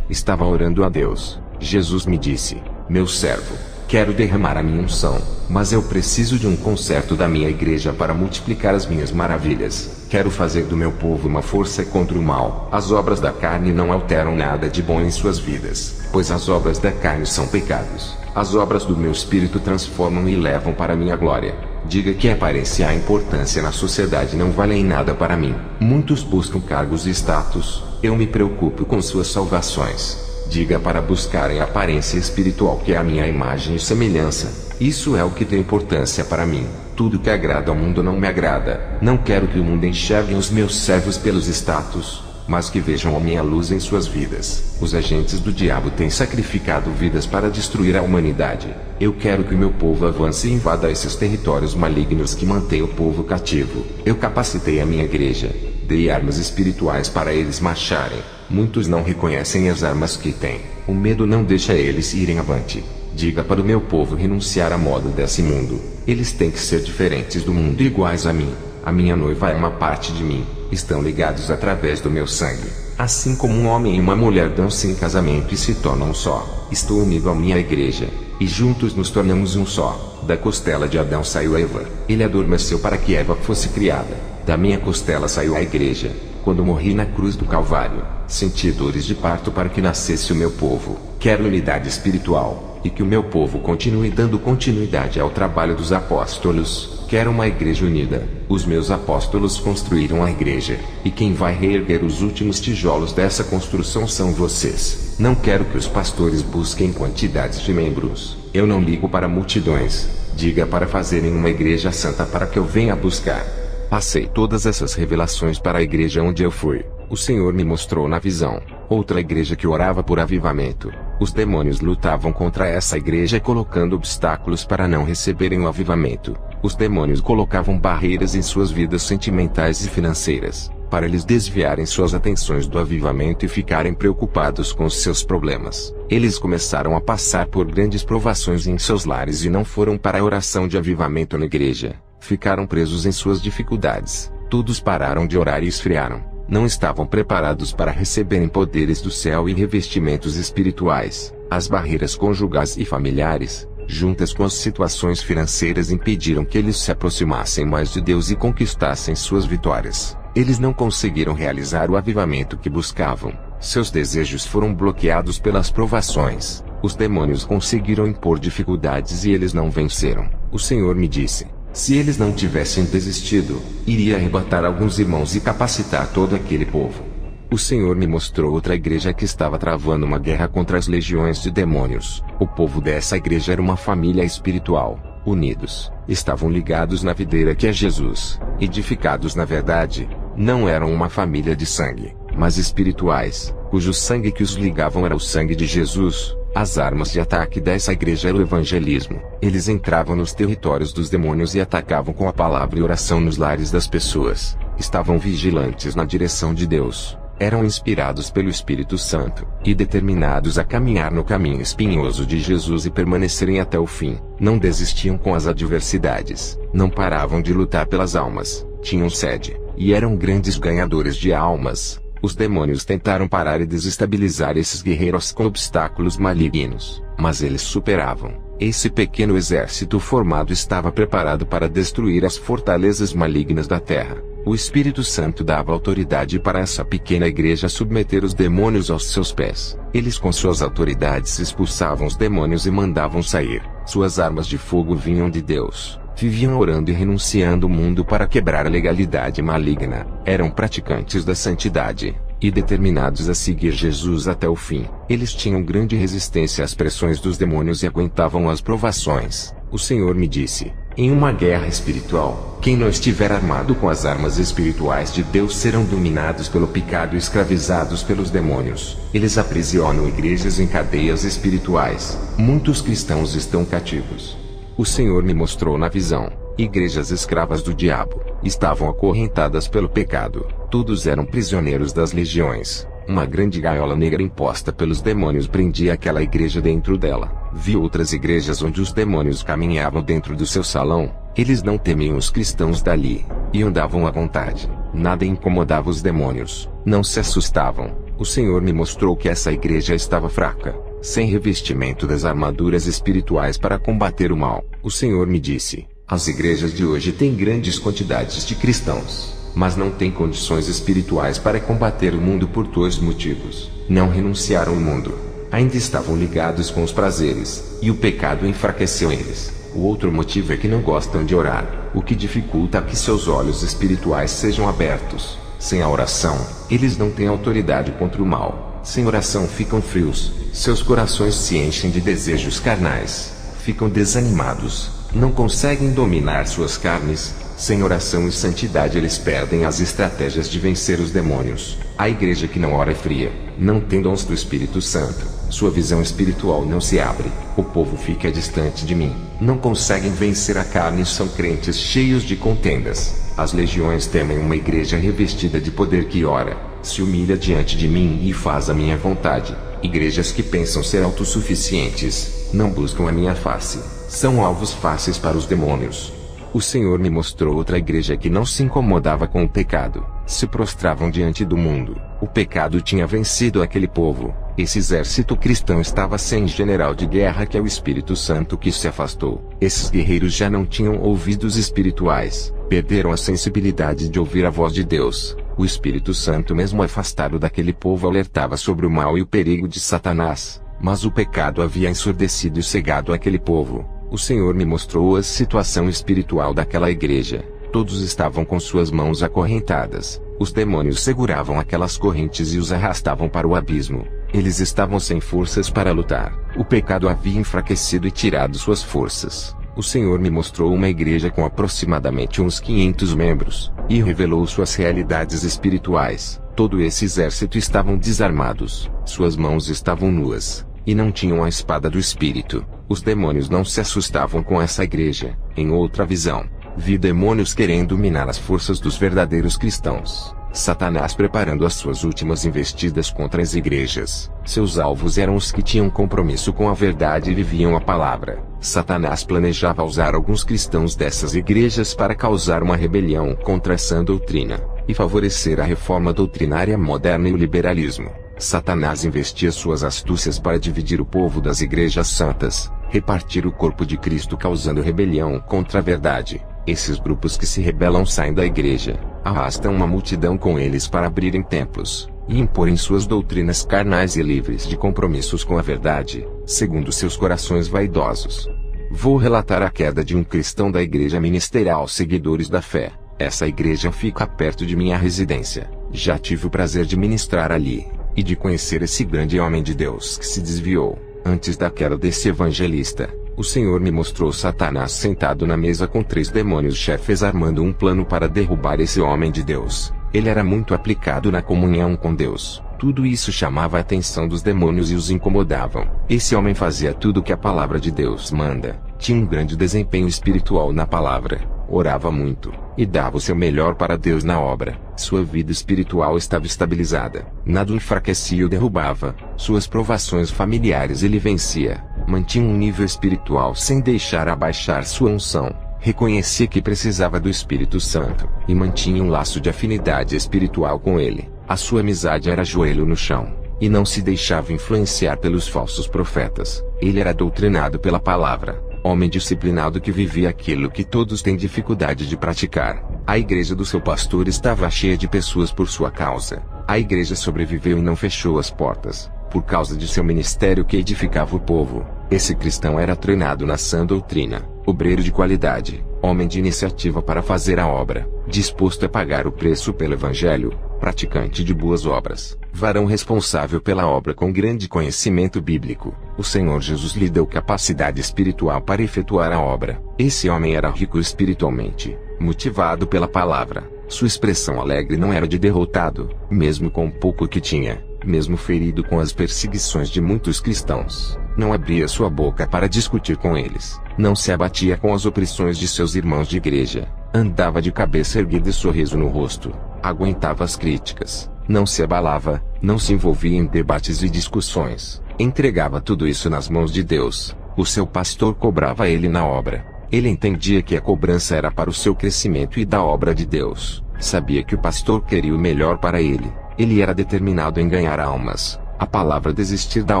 Speaker 1: Estava orando a Deus. Jesus me disse: meu servo, quero derramar a minha unção, mas eu preciso de um conserto da minha igreja para multiplicar as minhas maravilhas. Quero fazer do meu povo uma força contra o mal. As obras da carne não alteram nada de bom em suas vidas, pois as obras da carne são pecados. As obras do meu espírito transformam e levam para a minha glória. Diga que a aparência e a importância na sociedade não valem nada para mim. Muitos buscam cargos e status. Eu me preocupo com suas salvações. Diga para buscarem a aparência espiritual que é a minha imagem e semelhança. Isso é o que tem importância para mim. Tudo que agrada ao mundo não me agrada. Não quero que o mundo enxergue os meus servos pelos status, mas que vejam a minha luz em suas vidas. Os agentes do diabo têm sacrificado vidas para destruir a humanidade. Eu quero que o meu povo avance e invada esses territórios malignos que mantêm o povo cativo. Eu capacitei a minha igreja. Dei armas espirituais para eles marcharem. Muitos não reconhecem as armas que têm. O medo não deixa eles irem avante. Diga para o meu povo renunciar à moda desse mundo. Eles têm que ser diferentes do mundo e iguais a mim. A minha noiva é uma parte de mim. Estão ligados através do meu sangue. Assim como um homem e uma mulher dão-se em casamento e se tornam um só. Estou unido à minha igreja. E juntos nos tornamos um só. Da costela de Adão saiu Eva. Ele adormeceu para que Eva fosse criada. Da minha costela saiu a igreja. Quando morri na cruz do Calvário, senti dores de parto para que nascesse o meu povo. Quero unidade espiritual, e que o meu povo continue dando continuidade ao trabalho dos apóstolos. Quero uma igreja unida. Os meus apóstolos construíram a igreja, e quem vai reerguer os últimos tijolos dessa construção são vocês. Não quero que os pastores busquem quantidades de membros. Eu não ligo para multidões. Diga para fazerem uma igreja santa para que eu venha buscar. Passei todas essas revelações para a igreja onde eu fui. O Senhor me mostrou na visão outra igreja que orava por avivamento. Os demônios lutavam contra essa igreja colocando obstáculos para não receberem o avivamento. Os demônios colocavam barreiras em suas vidas sentimentais e financeiras, para eles desviarem suas atenções do avivamento e ficarem preocupados com os seus problemas. Eles começaram a passar por grandes provações em seus lares e não foram para a oração de avivamento na igreja. Ficaram presos em suas dificuldades. Todos pararam de orar e esfriaram. Não estavam preparados para receberem poderes do céu e revestimentos espirituais. As barreiras conjugais e familiares, juntas com as situações financeiras, impediram que eles se aproximassem mais de Deus e conquistassem suas vitórias. Eles não conseguiram realizar o avivamento que buscavam. Seus desejos foram bloqueados pelas provações. Os demônios conseguiram impor dificuldades e eles não venceram. O Senhor me disse: se eles não tivessem desistido, iria arrebatar alguns irmãos e capacitar todo aquele povo. O Senhor me mostrou outra igreja que estava travando uma guerra contra as legiões de demônios. O povo dessa igreja era uma família espiritual, unidos, estavam ligados na videira que é Jesus, edificados na verdade. Não eram uma família de sangue, mas espirituais, cujo sangue que os ligavam era o sangue de Jesus. As armas de ataque dessa igreja era o evangelismo. Eles entravam nos territórios dos demônios e atacavam com a palavra e oração nos lares das pessoas. Estavam vigilantes na direção de Deus. Eram inspirados pelo Espírito Santo, e determinados a caminhar no caminho espinhoso de Jesus e permanecerem até o fim. Não desistiam com as adversidades. Não paravam de lutar pelas almas. Tinham sede, e eram grandes ganhadores de almas. Os demônios tentaram parar e desestabilizar esses guerreiros com obstáculos malignos, mas eles superavam. Esse pequeno exército formado estava preparado para destruir as fortalezas malignas da terra. O Espírito Santo dava autoridade para essa pequena igreja submeter os demônios aos seus pés. Eles com suas autoridades expulsavam os demônios e mandavam sair. Suas armas de fogo vinham de Deus. Viviam orando e renunciando o mundo para quebrar a legalidade maligna. Eram praticantes da santidade, e determinados a seguir Jesus até o fim. Eles tinham grande resistência às pressões dos demônios e aguentavam as provações. O Senhor me disse: em uma guerra espiritual, quem não estiver armado com as armas espirituais de Deus serão dominados pelo pecado e escravizados pelos demônios. Eles aprisionam igrejas em cadeias espirituais. Muitos cristãos estão cativos. O Senhor me mostrou na visão: igrejas escravas do diabo, estavam acorrentadas pelo pecado. Todos eram prisioneiros das legiões. Uma grande gaiola negra imposta pelos demônios prendia aquela igreja dentro dela. Vi outras igrejas onde os demônios caminhavam dentro do seu salão. Eles não temiam os cristãos dali, e andavam à vontade. Nada incomodava os demônios. Não se assustavam. O Senhor me mostrou que essa igreja estava fraca, sem revestimento das armaduras espirituais para combater o mal. O Senhor me disse: as igrejas de hoje têm grandes quantidades de cristãos, mas não têm condições espirituais para combater o mundo por dois motivos. Não renunciaram ao mundo. Ainda estavam ligados com os prazeres, e o pecado enfraqueceu eles. O outro motivo é que não gostam de orar, o que dificulta que seus olhos espirituais sejam abertos. Sem a oração, eles não têm autoridade contra o mal. Sem oração ficam frios, seus corações se enchem de desejos carnais, ficam desanimados, não conseguem dominar suas carnes. Sem oração e santidade eles perdem as estratégias de vencer os demônios. A igreja que não ora é fria, não tem dons do Espírito Santo, sua visão espiritual não se abre, o povo fica distante de mim, não conseguem vencer a carne e são crentes cheios de contendas. As legiões temem uma igreja revestida de poder que ora, se humilha diante de mim e faz a minha vontade. Igrejas que pensam ser autossuficientes, não buscam a minha face, são alvos fáceis para os demônios. O Senhor me mostrou outra igreja que não se incomodava com o pecado. Se prostravam diante do mundo. O pecado tinha vencido aquele povo. Esse exército cristão estava sem general de guerra, que é o Espírito Santo, que se afastou. Esses guerreiros já não tinham ouvidos espirituais. Perderam a sensibilidade de ouvir a voz de Deus. O Espírito Santo, mesmo afastado daquele povo, alertava sobre o mal e o perigo de Satanás. Mas o pecado havia ensurdecido e cegado aquele povo. O Senhor me mostrou a situação espiritual daquela igreja. Todos estavam com suas mãos acorrentadas. Os demônios seguravam aquelas correntes e os arrastavam para o abismo. Eles estavam sem forças para lutar. O pecado havia enfraquecido e tirado suas forças. O Senhor me mostrou uma igreja com aproximadamente uns 500 membros, e revelou suas realidades espirituais. Todo esse exército estavam desarmados. Suas mãos estavam nuas, e não tinham a espada do Espírito. Os demônios não se assustavam com essa igreja. Em outra visão, vi demônios querendo minar as forças dos verdadeiros cristãos. Satanás preparando as suas últimas investidas contra as igrejas. Seus alvos eram os que tinham compromisso com a verdade e viviam a palavra. Satanás planejava usar alguns cristãos dessas igrejas para causar uma rebelião contra a sã doutrina, e favorecer a reforma doutrinária moderna e o liberalismo. Satanás investia suas astúcias para dividir o povo das igrejas santas, repartir o corpo de Cristo causando rebelião contra a verdade. Esses grupos que se rebelam saem da igreja, arrastam uma multidão com eles para abrirem templos, e imporem suas doutrinas carnais e livres de compromissos com a verdade, segundo seus corações vaidosos. Vou relatar a queda de um cristão da igreja ministerial Seguidores da Fé. Essa igreja fica perto de minha residência. Já tive o prazer de ministrar ali, e de conhecer esse grande homem de Deus que se desviou. Antes da queda desse evangelista, o Senhor me mostrou Satanás sentado na mesa com 3 demônios chefes armando um plano para derrubar esse homem de Deus. Ele era muito aplicado na comunhão com Deus. Tudo isso chamava a atenção dos demônios e os incomodavam. Esse homem fazia tudo o que a palavra de Deus manda, tinha um grande desempenho espiritual na palavra, orava muito, e dava o seu melhor para Deus na obra. Sua vida espiritual estava estabilizada, nada o enfraquecia ou derrubava. Suas provações familiares ele vencia, mantinha um nível espiritual sem deixar abaixar sua unção. Reconhecia que precisava do Espírito Santo, e mantinha um laço de afinidade espiritual com ele. A sua amizade era joelho no chão, e não se deixava influenciar pelos falsos profetas. Ele era doutrinado pela palavra, homem disciplinado que vivia aquilo que todos têm dificuldade de praticar. A igreja do seu pastor estava cheia de pessoas por sua causa. A igreja sobreviveu e não fechou as portas, por causa de seu ministério que edificava o povo. Esse cristão era treinado na sã doutrina, obreiro de qualidade, homem de iniciativa para fazer a obra, disposto a pagar o preço pelo evangelho, praticante de boas obras, varão responsável pela obra com grande conhecimento bíblico. O Senhor Jesus lhe deu capacidade espiritual para efetuar a obra. Esse homem era rico espiritualmente, motivado pela palavra. Sua expressão alegre não era de derrotado, mesmo com o pouco que tinha, mesmo ferido com as perseguições de muitos cristãos. Não abria sua boca para discutir com eles, não se abatia com as opressões de seus irmãos de igreja, andava de cabeça erguida e sorriso no rosto, aguentava as críticas, não se abalava, não se envolvia em debates e discussões, entregava tudo isso nas mãos de Deus. O seu pastor cobrava ele na obra. Ele entendia que a cobrança era para o seu crescimento e da obra de Deus. Sabia que o pastor queria o melhor para ele. Ele era determinado em ganhar almas. A palavra desistir da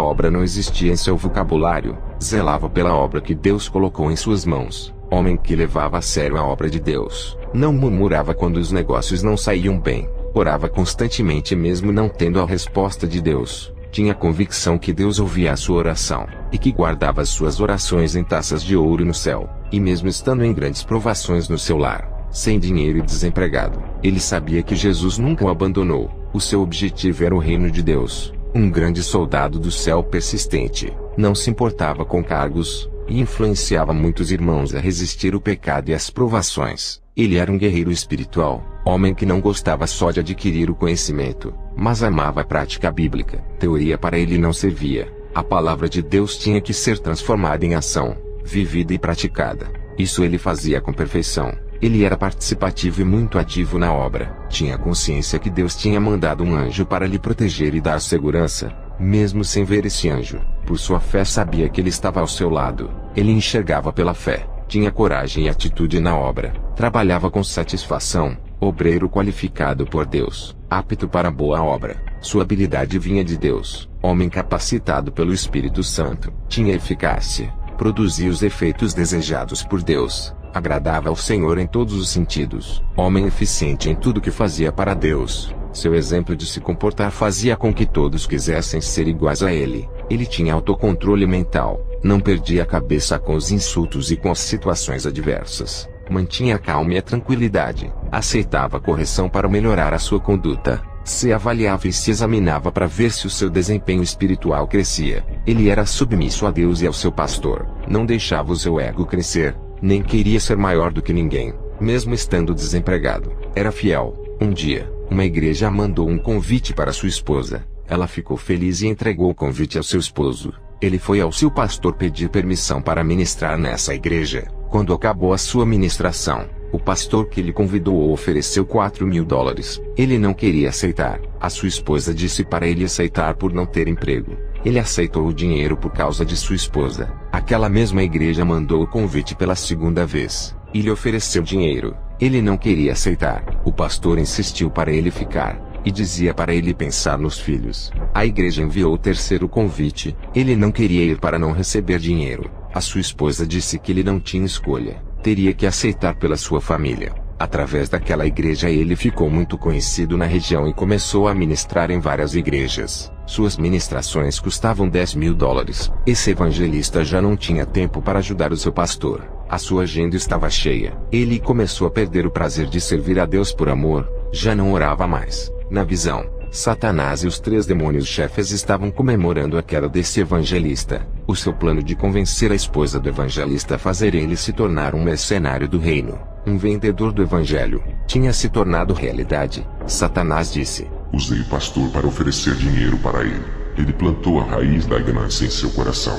Speaker 1: obra não existia em seu vocabulário. Zelava pela obra que Deus colocou em suas mãos. Homem que levava a sério a obra de Deus. Não murmurava quando os negócios não saíam bem. Orava constantemente mesmo não tendo a resposta de Deus. Tinha convicção que Deus ouvia a sua oração, e que guardava as suas orações em taças de ouro no céu. E mesmo estando em grandes provações no seu lar, sem dinheiro e desempregado, ele sabia que Jesus nunca o abandonou. O seu objetivo era o reino de Deus. Um grande soldado do céu persistente, não se importava com cargos, e influenciava muitos irmãos a resistir o pecado e as provações. Ele era um guerreiro espiritual, homem que não gostava só de adquirir o conhecimento, mas amava a prática bíblica. Teoria para ele não servia. A palavra de Deus tinha que ser transformada em ação, vivida e praticada. Isso ele fazia com perfeição. Ele era participativo e muito ativo na obra. Tinha consciência que Deus tinha mandado um anjo para lhe proteger e dar segurança, mesmo sem ver esse anjo. Por sua fé sabia que ele estava ao seu lado. Ele enxergava pela fé. Tinha coragem e atitude na obra. Trabalhava com satisfação. Obreiro qualificado por Deus, apto para boa obra. Sua habilidade vinha de Deus. Homem capacitado pelo Espírito Santo. Tinha eficácia. Produzia os efeitos desejados por Deus. Agradava ao Senhor em todos os sentidos. Homem eficiente em tudo que fazia para Deus. Seu exemplo de se comportar fazia com que todos quisessem ser iguais a ele. Ele tinha autocontrole mental. Não perdia a cabeça com os insultos e com as situações adversas. Mantinha a calma e a tranquilidade. Aceitava a correção para melhorar a sua conduta. Se avaliava e se examinava para ver se o seu desempenho espiritual crescia. Ele era submisso a Deus e ao seu pastor. Não deixava o seu ego crescer. Nem queria ser maior do que ninguém, mesmo estando desempregado. Era fiel. Um dia, uma igreja mandou um convite para sua esposa. Ela ficou feliz e entregou o convite ao seu esposo. Ele foi ao seu pastor pedir permissão para ministrar nessa igreja. Quando acabou a sua ministração, o pastor que lhe convidou ofereceu $4.000. Ele não queria aceitar. A sua esposa disse para ele aceitar por não ter emprego. Ele aceitou o dinheiro por causa de sua esposa. A Aquela mesma igreja mandou o convite pela segunda vez, e lhe ofereceu dinheiro. Ele não queria aceitar. O pastor insistiu para ele ficar, e dizia para ele pensar nos filhos. A igreja enviou o terceiro convite. Ele não queria ir para não receber dinheiro. A sua esposa disse que ele não tinha escolha, teria que aceitar pela sua família. Através daquela igreja ele ficou muito conhecido na região e começou a ministrar em várias igrejas. Suas ministrações custavam $10.000. Esse evangelista já não tinha tempo para ajudar o seu pastor. A sua agenda estava cheia. Ele começou a perder o prazer de servir a Deus por amor. Já não orava mais. Na visão, Satanás e os 3 demônios-chefes estavam comemorando a queda desse evangelista. O seu plano de convencer a esposa do evangelista a fazer ele se tornar um mercenário do reino, um vendedor do evangelho, tinha se tornado realidade. Satanás disse:
Speaker 2: usei o pastor para oferecer dinheiro para ele. Ele plantou a raiz da ganância em seu coração.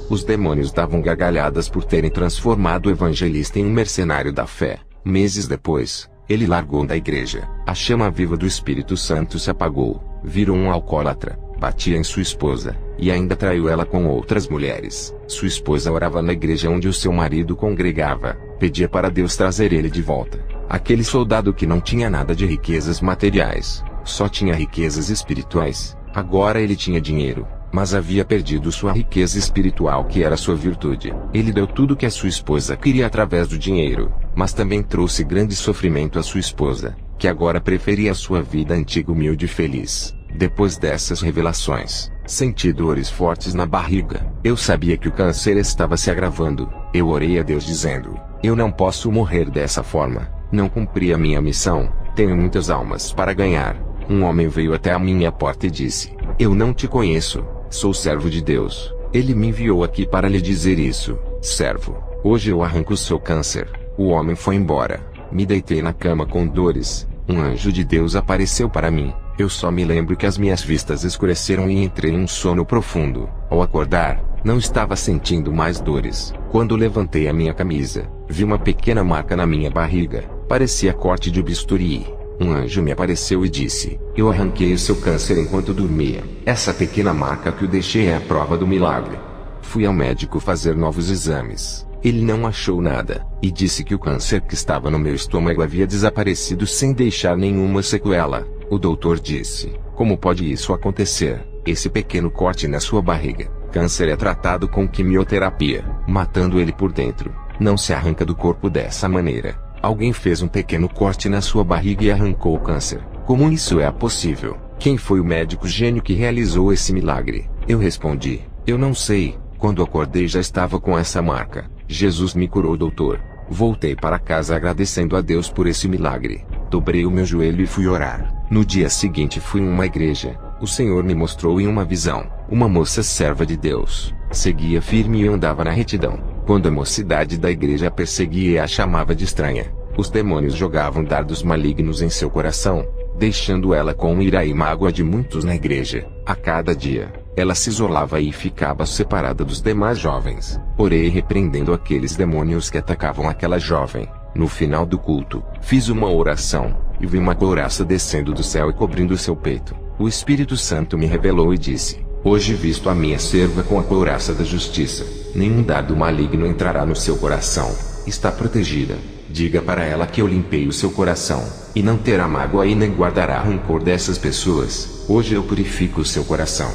Speaker 1: Os demônios davam gargalhadas por terem transformado o evangelista em um mercenário da fé. Meses depois, ele largou da igreja. A chama viva do Espírito Santo se apagou. Virou um alcoólatra, batia em sua esposa, e ainda traiu ela com outras mulheres. Sua esposa orava na igreja onde o seu marido congregava, pedia para Deus trazer ele de volta. Aquele soldado que não tinha nada de riquezas materiais, só tinha riquezas espirituais. Agora ele tinha dinheiro, mas havia perdido sua riqueza espiritual, que era sua virtude. Ele deu tudo que a sua esposa queria através do dinheiro, mas também trouxe grande sofrimento à sua esposa, que agora preferia a sua vida antiga humilde e feliz. Depois dessas revelações, senti dores fortes na barriga. Eu sabia que o câncer estava se agravando. Eu orei a Deus dizendo: eu não posso morrer dessa forma. Não cumpri a minha missão. Tenho muitas almas para ganhar. Um homem veio até a minha porta e disse: eu não te conheço. Sou servo de Deus. Ele me enviou aqui para lhe dizer isso. Servo, hoje eu arranco o seu câncer. O homem foi embora. Me deitei na cama com dores. Um anjo de Deus apareceu para mim. Eu só me lembro que as minhas vistas escureceram e entrei em um sono profundo. Ao acordar, não estava sentindo mais dores. Quando levantei a minha camisa, vi uma pequena marca na minha barriga. Parecia corte de bisturi. Um anjo me apareceu e disse: eu arranquei o seu câncer enquanto dormia. Essa pequena marca que eu deixei é a prova do milagre. Fui ao médico fazer novos exames. Ele não achou nada, e disse que o câncer que estava no meu estômago havia desaparecido sem deixar nenhuma sequela. O doutor disse: como pode isso acontecer? Esse pequeno corte na sua barriga, câncer é tratado com quimioterapia, matando ele por dentro. Não se arranca do corpo dessa maneira. Alguém fez um pequeno corte na sua barriga e arrancou o câncer. Como isso é possível? Quem foi o médico gênio que realizou esse milagre? Eu respondi: eu não sei. Quando acordei já estava com essa marca. Jesus me curou, doutor. Voltei para casa agradecendo a Deus por esse milagre. Dobrei o meu joelho e fui orar. No dia seguinte fui em uma igreja. O Senhor me mostrou em uma visão uma moça serva de Deus. Seguia firme e andava na retidão. Quando a mocidade da igreja a perseguia e a chamava de estranha, os demônios jogavam dardos malignos em seu coração, deixando ela com ira e mágoa de muitos na igreja. A cada dia, ela se isolava e ficava separada dos demais jovens. Orei repreendendo aqueles demônios que atacavam aquela jovem. No final do culto, fiz uma oração, e vi uma couraça descendo do céu e cobrindo seu peito. O Espírito Santo me revelou e disse: hoje visto a minha serva com a couraça da justiça. Nenhum dardo maligno entrará no seu coração. Está protegida. Diga para ela que eu limpei o seu coração, e não terá mágoa e nem guardará rancor dessas pessoas. Hoje eu purifico o seu coração.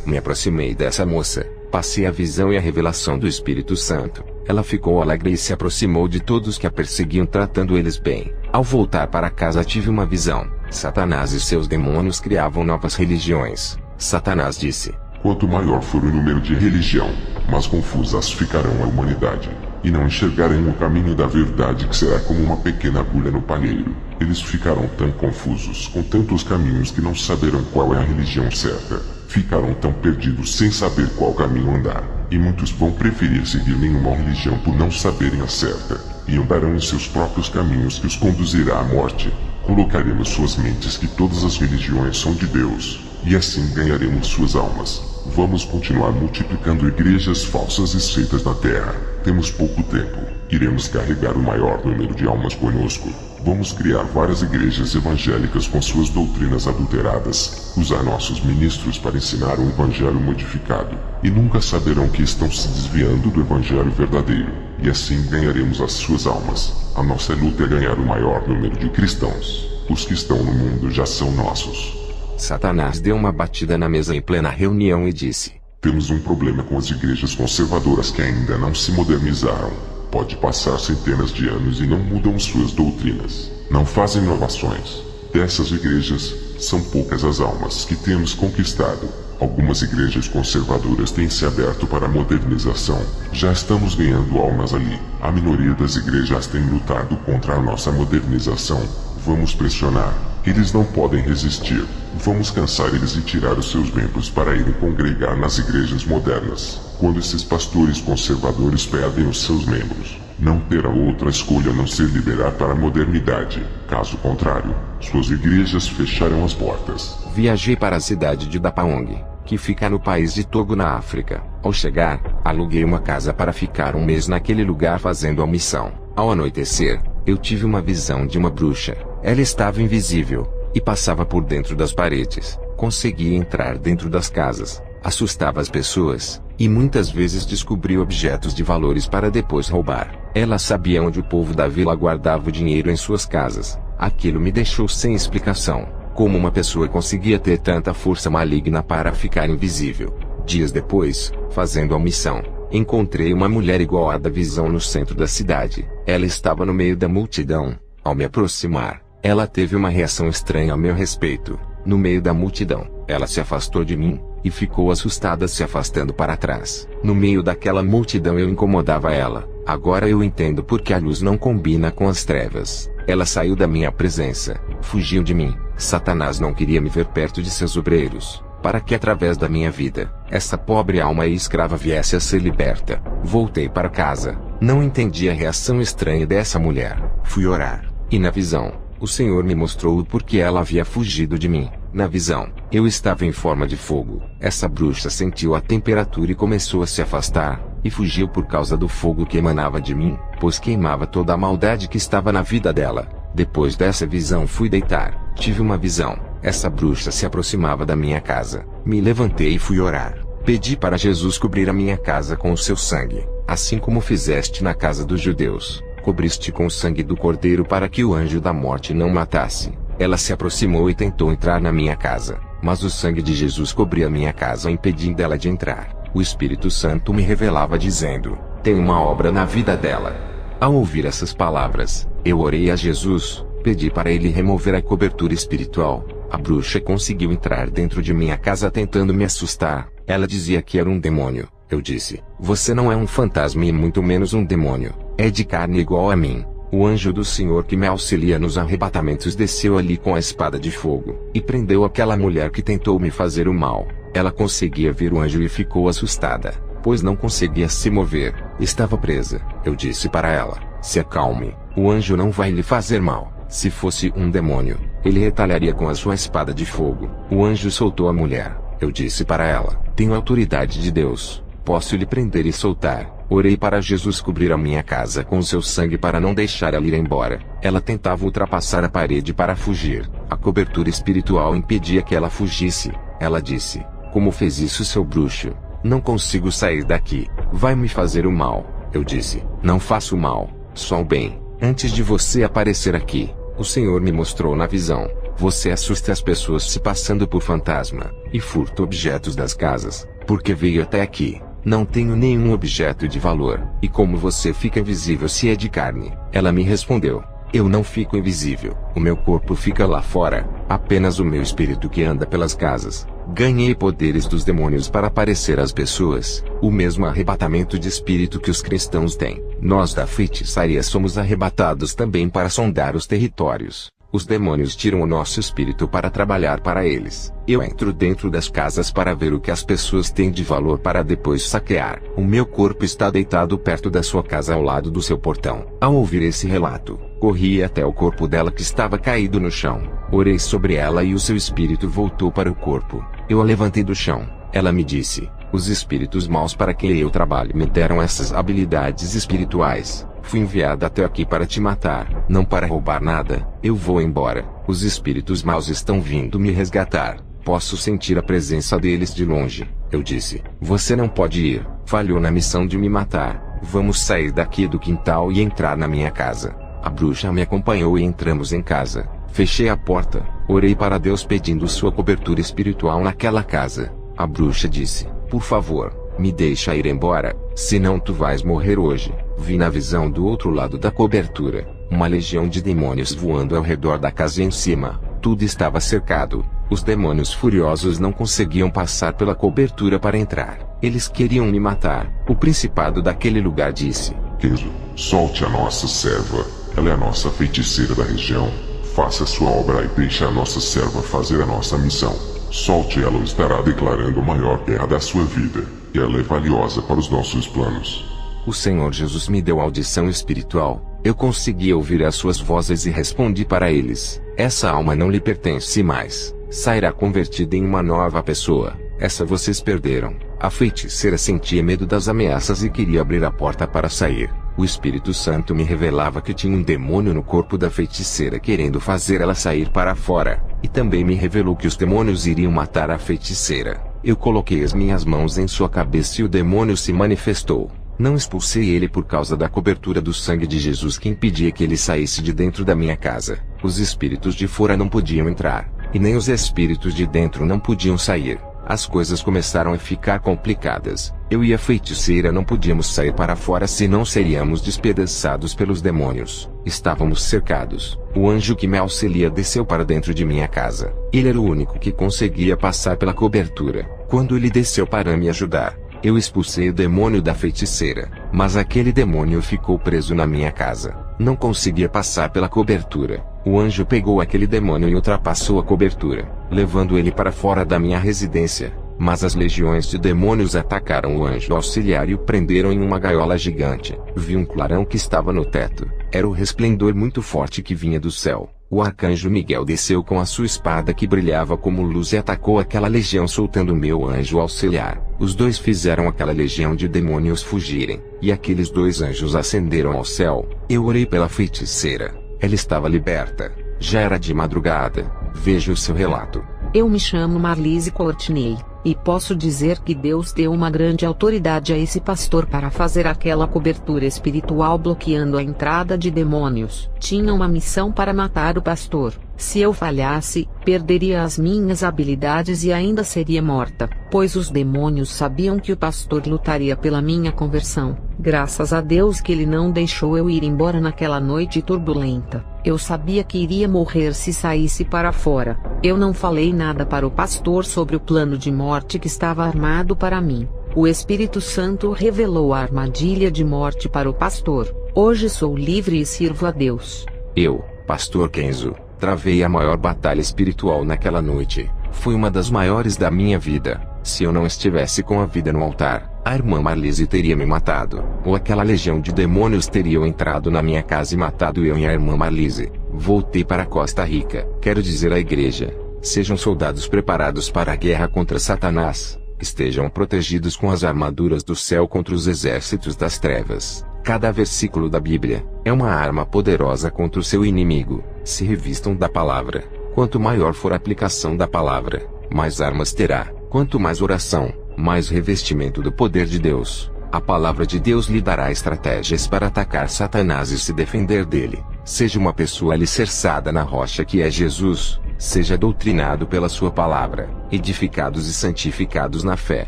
Speaker 1: Me aproximei dessa moça, passei a visão e a revelação do Espírito Santo. Ela ficou alegre e se aproximou de todos que a perseguiam, tratando eles bem. Ao voltar para casa tive uma visão. Satanás e seus demônios criavam novas religiões. Satanás disse:
Speaker 2: quanto maior for o número de religião, mais confusas ficarão a humanidade, e não enxergarão o caminho da verdade, que será como uma pequena agulha no palheiro. Eles ficarão tão confusos, com tantos caminhos, que não saberão qual é a religião certa. Ficarão tão perdidos sem saber qual caminho andar, e muitos vão preferir seguir nenhuma religião por não saberem a certa, e andarão em seus próprios caminhos, que os conduzirá à morte. Colocaremos suas mentes que todas as religiões são de Deus, e assim ganharemos suas almas. Vamos continuar multiplicando igrejas falsas e seitas na terra. Temos pouco tempo. Iremos carregar o maior número de almas conosco. Vamos criar várias igrejas evangélicas com suas doutrinas adulteradas, usar nossos ministros para ensinar um evangelho modificado, e nunca saberão que estão se desviando do evangelho verdadeiro, e assim ganharemos as suas almas. A nossa luta é ganhar o maior número de cristãos. Os que estão no mundo já são nossos.
Speaker 1: Satanás deu uma batida na mesa em plena reunião e disse:
Speaker 2: Temos um problema com as igrejas conservadoras que ainda não se modernizaram. Pode passar centenas de anos e não mudam suas doutrinas. Não fazem inovações. Dessas igrejas, são poucas as almas que temos conquistado. Algumas igrejas conservadoras têm se aberto para a modernização. Já estamos ganhando almas ali. A minoria das igrejas tem lutado contra a nossa modernização. Vamos pressionar. Eles não podem resistir. Vamos cansar eles e tirar os seus membros para irem congregar nas igrejas modernas. Quando esses pastores conservadores perdem os seus membros, não terão outra escolha a não ser liberar para a modernidade. Caso contrário, suas igrejas fecharão as portas.
Speaker 1: Viajei para a cidade de Dapaong, que fica no país de Togo, na África. Ao chegar, aluguei uma casa para ficar um mês naquele lugar fazendo a missão. Ao anoitecer, eu tive uma visão de uma bruxa. Ela estava invisível e passava por dentro das paredes. Conseguia entrar dentro das casas, assustava as pessoas e muitas vezes descobria objetos de valores para depois roubar. Ela sabia onde o povo da vila guardava o dinheiro em suas casas. Aquilo me deixou sem explicação. Como uma pessoa conseguia ter tanta força maligna para ficar invisível? Dias depois, fazendo a missão, encontrei uma mulher igual à da visão no centro da cidade. Ela estava no meio da multidão. Ao me aproximar, ela teve uma reação estranha a meu respeito. No meio da multidão, ela se afastou de mim e ficou assustada, se afastando para trás. No meio daquela multidão eu incomodava ela. Agora eu entendo porque a luz não combina com as trevas. Ela saiu da minha presença, fugiu de mim. Satanás não queria me ver perto de seus obreiros, para que através da minha vida, essa pobre alma e escrava viesse a ser liberta. Voltei para casa. Não entendi a reação estranha dessa mulher. Fui orar, e na visão, o Senhor me mostrou o porquê ela havia fugido de mim. Na visão, eu estava em forma de fogo. Essa bruxa sentiu a temperatura e começou a se afastar, e fugiu por causa do fogo que emanava de mim, pois queimava toda a maldade que estava na vida dela. Depois dessa visão fui deitar. Tive uma visão. Essa bruxa se aproximava da minha casa. Me levantei e fui orar. Pedi para Jesus cobrir a minha casa com o seu sangue, assim como fizeste na casa dos judeus. Cobriste com o sangue do cordeiro para que o anjo da morte não matasse. Ela se aproximou e tentou entrar na minha casa, mas o sangue de Jesus cobria minha casa, impedindo ela de entrar. O Espírito Santo me revelava dizendo: tem uma obra na vida dela. Ao ouvir essas palavras, eu orei a Jesus, pedi para ele remover a cobertura espiritual. A bruxa conseguiu entrar dentro de minha casa tentando me assustar. Ela dizia que era um demônio. Eu disse: você não é um fantasma e muito menos um demônio. É de carne igual a mim. O anjo do Senhor que me auxilia nos arrebatamentos desceu ali com a espada de fogo, e prendeu aquela mulher que tentou me fazer o mal. Ela conseguia ver o anjo e ficou assustada, pois não conseguia se mover. Estava presa. Eu disse para ela: se acalme, o anjo não vai lhe fazer mal. Se fosse um demônio, ele retalharia com a sua espada de fogo. O anjo soltou a mulher. Eu disse para ela: tenho autoridade de Deus, posso lhe prender e soltar. Orei para Jesus cobrir a minha casa com o seu sangue para não deixar ela ir embora. Ela tentava ultrapassar a parede para fugir. A cobertura espiritual impedia que ela fugisse. Ela disse: como fez isso, seu bruxo? Não consigo sair daqui. Vai me fazer o mal. Eu disse: não faço mal, só o bem. Antes de você aparecer aqui, o Senhor me mostrou na visão: você assusta as pessoas se passando por fantasma, e furta objetos das casas, porque veio até aqui. Não tenho nenhum objeto de valor. E como você fica invisível se é de carne? Ela me respondeu: eu não fico invisível. O meu corpo fica lá fora, apenas o meu espírito que anda pelas casas. Ganhei poderes dos demônios para aparecer às pessoas, o mesmo arrebatamento de espírito que os cristãos têm. Nós da feitiçaria somos arrebatados também para sondar os territórios. Os demônios tiram o nosso espírito para trabalhar para eles. Eu entro dentro das casas para ver o que as pessoas têm de valor para depois saquear. O meu corpo está deitado perto da sua casa ao lado do seu portão. Ao ouvir esse relato, corri até o corpo dela que estava caído no chão. Orei sobre ela e o seu espírito voltou para o corpo. Eu a levantei do chão. Ela me disse: Os espíritos maus para que eu trabalhe me deram essas habilidades espirituais. Fui enviado até aqui para te matar, não para roubar nada. Eu vou embora. Os espíritos maus estão vindo me resgatar. Posso sentir a presença deles de longe. Eu disse: você não pode ir. Falhou na missão de me matar. Vamos sair daqui do quintal e entrar na minha casa. A bruxa me acompanhou e entramos em casa. Fechei a porta. Orei para Deus pedindo sua cobertura espiritual naquela casa. A bruxa disse: por favor, me deixa ir embora, senão tu vais morrer hoje. Vi na visão do outro lado da cobertura uma legião de demônios voando ao redor da casa em cima. Tudo estava cercado. Os demônios furiosos não conseguiam passar pela cobertura para entrar. Eles queriam me matar. O principado daquele lugar disse:
Speaker 2: Kenzo, solte a nossa serva. Ela é a nossa feiticeira da região. Faça sua obra e deixe a nossa serva fazer a nossa missão. Solte ela ou estará declarando a maior guerra da sua vida. E ela é valiosa para os nossos planos.
Speaker 1: O Senhor Jesus me deu audição espiritual. Eu consegui ouvir as suas vozes e respondi para eles: essa alma não lhe pertence mais. Sairá convertida em uma nova pessoa. Essa vocês perderam. A feiticeira sentia medo das ameaças e queria abrir a porta para sair. O Espírito Santo me revelava que tinha um demônio no corpo da feiticeira querendo fazer ela sair para fora. E também me revelou que os demônios iriam matar a feiticeira. Eu coloquei as minhas mãos em sua cabeça e o demônio se manifestou. Não expulsei ele por causa da cobertura do sangue de Jesus que impedia que ele saísse de dentro da minha casa. Os espíritos de fora não podiam entrar, e nem os espíritos de dentro não podiam sair. As coisas começaram a ficar complicadas. Eu e a feiticeira não podíamos sair para fora, senão seríamos despedaçados pelos demônios. Estávamos cercados. O anjo que me auxilia desceu para dentro de minha casa. Ele era o único que conseguia passar pela cobertura. Quando ele desceu para me ajudar, eu expulsei o demônio da feiticeira, mas aquele demônio ficou preso na minha casa. Não conseguia passar pela cobertura. O anjo pegou aquele demônio e ultrapassou a cobertura, levando ele para fora da minha residência. Mas as legiões de demônios atacaram o anjo auxiliar e o prenderam em uma gaiola gigante. Vi um clarão que estava no teto. Era o resplendor muito forte que vinha do céu. O arcanjo Miguel desceu com a sua espada que brilhava como luz e atacou aquela legião soltando meu anjo auxiliar. Os dois fizeram aquela legião de demônios fugirem, e aqueles dois anjos ascenderam ao céu. Eu orei pela feiticeira. Ela estava liberta. Já era de madrugada. Veja o seu relato.
Speaker 3: Eu me chamo Marlise Courtney, e posso dizer que Deus deu uma grande autoridade a esse pastor para fazer aquela cobertura espiritual bloqueando a entrada de demônios. Tinha uma missão para matar o pastor. Se eu falhasse, perderia as minhas habilidades e ainda seria morta, pois os demônios sabiam que o pastor lutaria pela minha conversão. Graças a Deus que ele não deixou eu ir embora naquela noite turbulenta. Eu sabia que iria morrer se saísse para fora. Eu não falei nada para o pastor sobre o plano de morte que estava armado para mim. O Espírito Santo revelou a armadilha de morte para o pastor. Hoje sou livre e sirvo a Deus.
Speaker 1: Eu, Pastor Kenzo, travei a maior batalha espiritual naquela noite. Foi uma das maiores da minha vida. Se eu não estivesse com a vida no altar, a irmã Marlise teria me matado, ou aquela legião de demônios teriam entrado na minha casa e matado eu e a irmã Marlise. Voltei para Costa Rica. Quero dizer à igreja: sejam soldados preparados para a guerra contra Satanás. Estejam protegidos com as armaduras do céu contra os exércitos das trevas. Cada versículo da Bíblia é uma arma poderosa contra o seu inimigo. Se revistam da palavra. Quanto maior for a aplicação da palavra, mais armas terá. Quanto mais oração, mais revestimento do poder de Deus. A palavra de Deus lhe dará estratégias para atacar Satanás e se defender dele. Seja uma pessoa alicerçada na rocha que é Jesus. Seja doutrinado pela sua palavra, edificados e santificados na fé.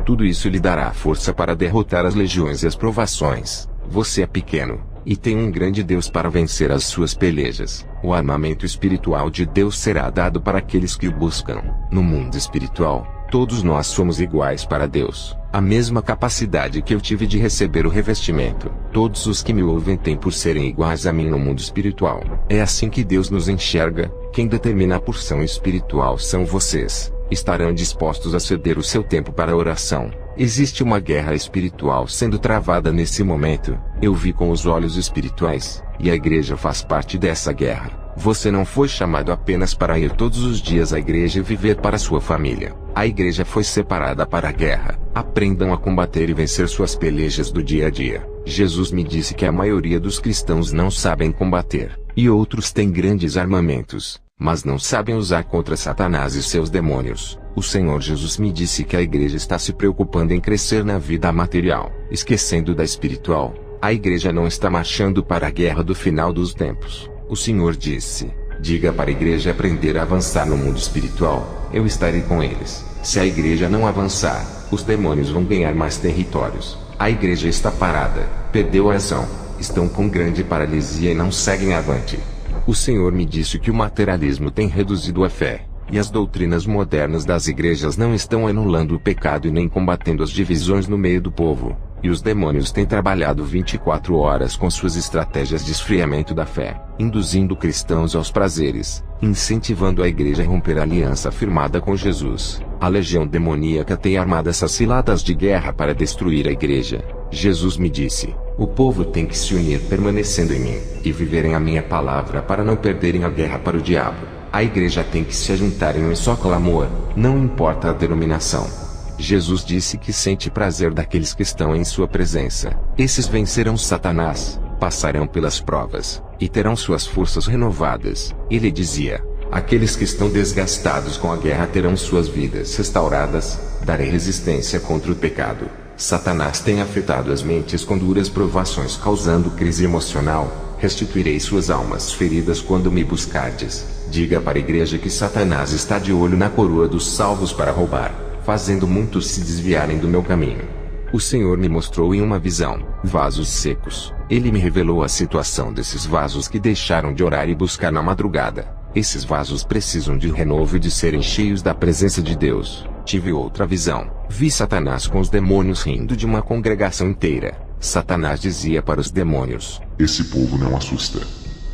Speaker 1: Tudo isso lhe dará força para derrotar as legiões e as provações. Você é pequeno, e tem um grande Deus para vencer as suas pelejas. O armamento espiritual de Deus será dado para aqueles que o buscam. No mundo espiritual, todos nós somos iguais para Deus. A mesma capacidade que eu tive de receber o revestimento. Todos os que me ouvem têm por serem iguais a mim no mundo espiritual. É assim que Deus nos enxerga. Quem determina a porção espiritual são vocês. Estarão dispostos a ceder o seu tempo para a oração. Existe uma guerra espiritual sendo travada nesse momento. Eu vi com os olhos espirituais, e a igreja faz parte dessa guerra. Você não foi chamado apenas para ir todos os dias à igreja e viver para sua família. A igreja foi separada para a guerra. Aprendam a combater e vencer suas pelejas do dia a dia. Jesus me disse que a maioria dos cristãos não sabem combater, e outros têm grandes armamentos, mas não sabem usar contra Satanás e seus demônios. O Senhor Jesus me disse que a igreja está se preocupando em crescer na vida material, esquecendo da espiritual. A igreja não está marchando para a guerra do final dos tempos. O Senhor disse: diga para a igreja aprender a avançar no mundo espiritual, eu estarei com eles. Se a igreja não avançar, os demônios vão ganhar mais territórios. A igreja está parada, perdeu a ação, estão com grande paralisia e não seguem avante. O Senhor me disse que o materialismo tem reduzido a fé, e as doutrinas modernas das igrejas não estão anulando o pecado e nem combatendo as divisões no meio do povo. E os demônios têm trabalhado 24 horas com suas estratégias de esfriamento da fé, induzindo cristãos aos prazeres, incentivando a igreja a romper a aliança firmada com Jesus. A legião demoníaca tem armado essas ciladas de guerra para destruir a igreja. Jesus me disse: o povo tem que se unir permanecendo em mim, e viverem a minha palavra para não perderem a guerra para o diabo. A igreja tem que se ajuntar em um só clamor, não importa a denominação. Jesus disse que sente prazer daqueles que estão em sua presença. Esses vencerão Satanás, passarão pelas provas, e terão suas forças renovadas. Ele dizia: aqueles que estão desgastados com a guerra terão suas vidas restauradas, darei resistência contra o pecado. Satanás tem afetado as mentes com duras provações causando crise emocional. Restituirei suas almas feridas quando me buscardes. Diga para a igreja que Satanás está de olho na coroa dos salvos para roubar, fazendo muitos se desviarem do meu caminho. O Senhor me mostrou em uma visão vasos secos. Ele me revelou a situação desses vasos que deixaram de orar e buscar na madrugada. Esses vasos precisam de renovo e de serem cheios da presença de Deus. Tive outra visão. Vi Satanás com os demônios rindo de uma congregação inteira. Satanás dizia para os demônios:
Speaker 2: esse povo não assusta.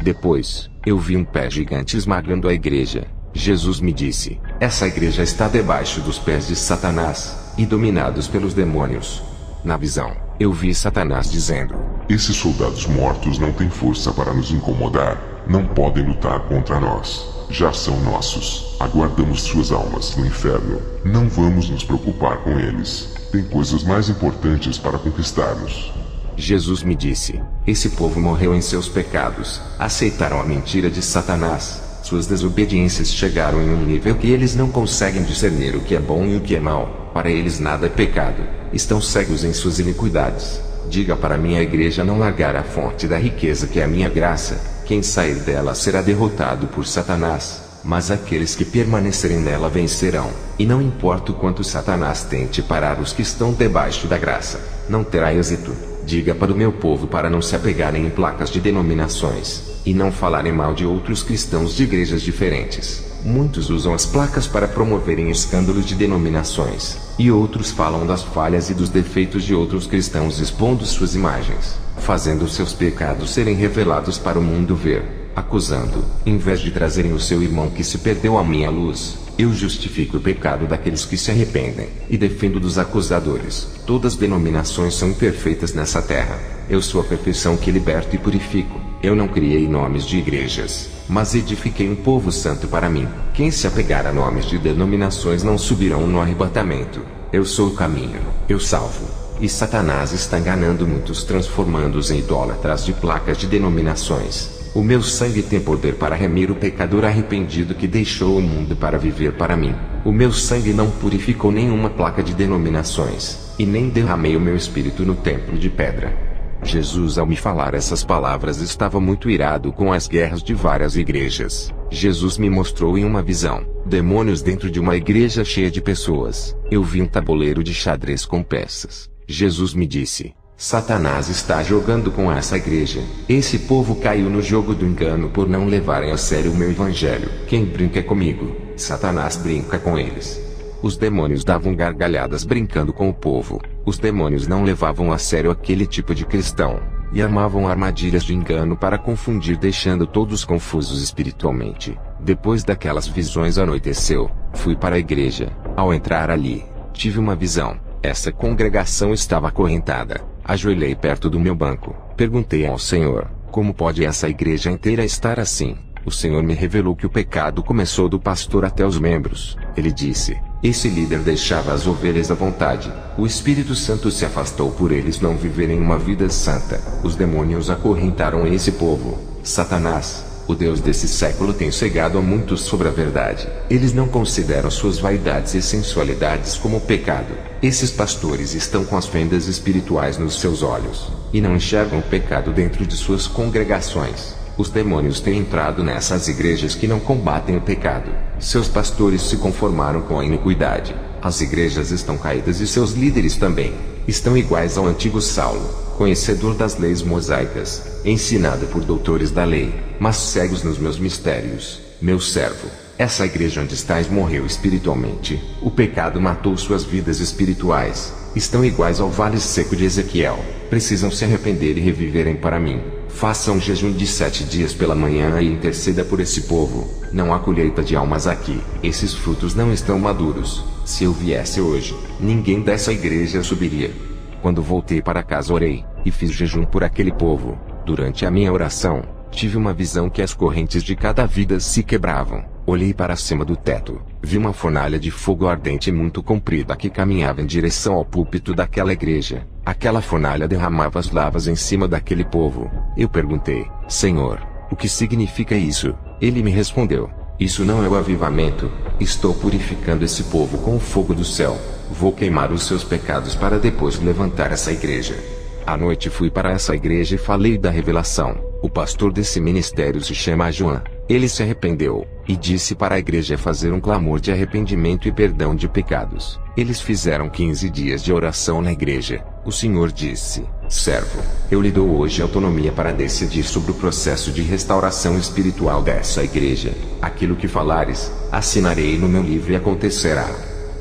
Speaker 1: Depois, eu vi um pé gigante esmagando a igreja. Jesus me disse: essa igreja está debaixo dos pés de Satanás, e dominados pelos demônios. Na visão, eu vi Satanás dizendo:
Speaker 2: esses soldados mortos não têm força para nos incomodar, não podem lutar contra nós. Já são nossos. Aguardamos suas almas no inferno. Não vamos nos preocupar com eles. Tem coisas mais importantes para conquistarmos.
Speaker 1: Jesus me disse: esse povo morreu em seus pecados, aceitaram a mentira de Satanás. Suas desobediências chegaram em um nível que eles não conseguem discernir o que é bom e o que é mal. Para eles nada é pecado. Estão cegos em suas iniquidades. Diga para minha igreja não largar a fonte da riqueza que é a minha graça. Quem sair dela será derrotado por Satanás, mas aqueles que permanecerem nela vencerão. E não importa o quanto Satanás tente parar os que estão debaixo da graça, não terá êxito. Diga para o meu povo para não se apegarem em placas de denominações, e não falarem mal de outros cristãos de igrejas diferentes. Muitos usam as placas para promoverem escândalos de denominações, e outros falam das falhas e dos defeitos de outros cristãos expondo suas imagens, fazendo seus pecados serem revelados para o mundo ver, acusando, em vez de trazerem o seu irmão que se perdeu à minha luz. Eu justifico o pecado daqueles que se arrependem, e defendo dos acusadores. Todas as denominações são imperfeitas nessa terra. Eu sou a perfeição que liberto e purifico. Eu não criei nomes de igrejas, mas edifiquei um povo santo para mim. Quem se apegar a nomes de denominações não subirão no arrebatamento. Eu sou o caminho, eu salvo. E Satanás está enganando muitos, transformando-os em idólatras de placas de denominações. O meu sangue tem poder para remir o pecador arrependido que deixou o mundo para viver para mim. O meu sangue não purificou nenhuma placa de denominações, e nem derramei o meu espírito no templo de pedra. Jesus, ao me falar essas palavras, estava muito irado com as guerras de várias igrejas. Jesus me mostrou em uma visão demônios dentro de uma igreja cheia de pessoas. Eu vi um tabuleiro de xadrez com peças. Jesus me disse: Satanás está jogando com essa igreja. Esse povo caiu no jogo do engano por não levarem a sério o meu evangelho. Quem brinca comigo, Satanás brinca com eles. Os demônios davam gargalhadas brincando com o povo. Os demônios não levavam a sério aquele tipo de cristão, e armavam armadilhas de engano para confundir, deixando todos confusos espiritualmente. Depois daquelas visões anoiteceu, fui para a igreja. Ao entrar ali, tive uma visão. Essa congregação estava acorrentada. Ajoelhei perto do meu banco. Perguntei ao Senhor: como pode essa igreja inteira estar assim? O Senhor me revelou que o pecado começou do pastor até os membros. Ele disse: Esse líder deixava as ovelhas à vontade. O Espírito Santo se afastou por eles não viverem uma vida santa. Os demônios acorrentaram esse povo. Satanás, o Deus desse século, tem cegado a muitos sobre a verdade. Eles não consideram suas vaidades e sensualidades como pecado. Esses pastores estão com as fendas espirituais nos seus olhos, e não enxergam o pecado dentro de suas congregações. Os demônios têm entrado nessas igrejas que não combatem o pecado. Seus pastores se conformaram com a iniquidade. As igrejas estão caídas e seus líderes também. Estão iguais ao antigo Saulo, conhecedor das leis mosaicas, ensinado por doutores da lei, mas cegos nos meus mistérios. Meu servo, essa igreja onde estás morreu espiritualmente. O pecado matou suas vidas espirituais. Estão iguais ao vale seco de Ezequiel. Precisam se arrepender e reviverem para mim. Faça um jejum de 7 dias pela manhã e interceda por esse povo. Não há colheita de almas aqui. Esses frutos não estão maduros. Se eu viesse hoje, ninguém dessa igreja subiria. Quando voltei para casa orei, e fiz jejum por aquele povo. Durante a minha oração, tive uma visão que as correntes de cada vida se quebravam. Olhei para cima do teto, vi uma fornalha de fogo ardente muito comprida que caminhava em direção ao púlpito daquela igreja. Aquela fornalha derramava as lavas em cima daquele povo. Eu perguntei: Senhor, o que significa isso? Ele me respondeu: isso não é o avivamento. Estou purificando esse povo com o fogo do céu. Vou queimar os seus pecados para depois levantar essa igreja. À noite fui para essa igreja e falei da revelação. O pastor desse ministério se chama João. Ele se arrependeu, e disse para a igreja fazer um clamor de arrependimento e perdão de pecados. Eles fizeram 15 dias de oração na igreja. O Senhor disse: servo, eu lhe dou hoje autonomia para decidir sobre o processo de restauração espiritual dessa igreja. Aquilo que falares, assinarei no meu livro e acontecerá.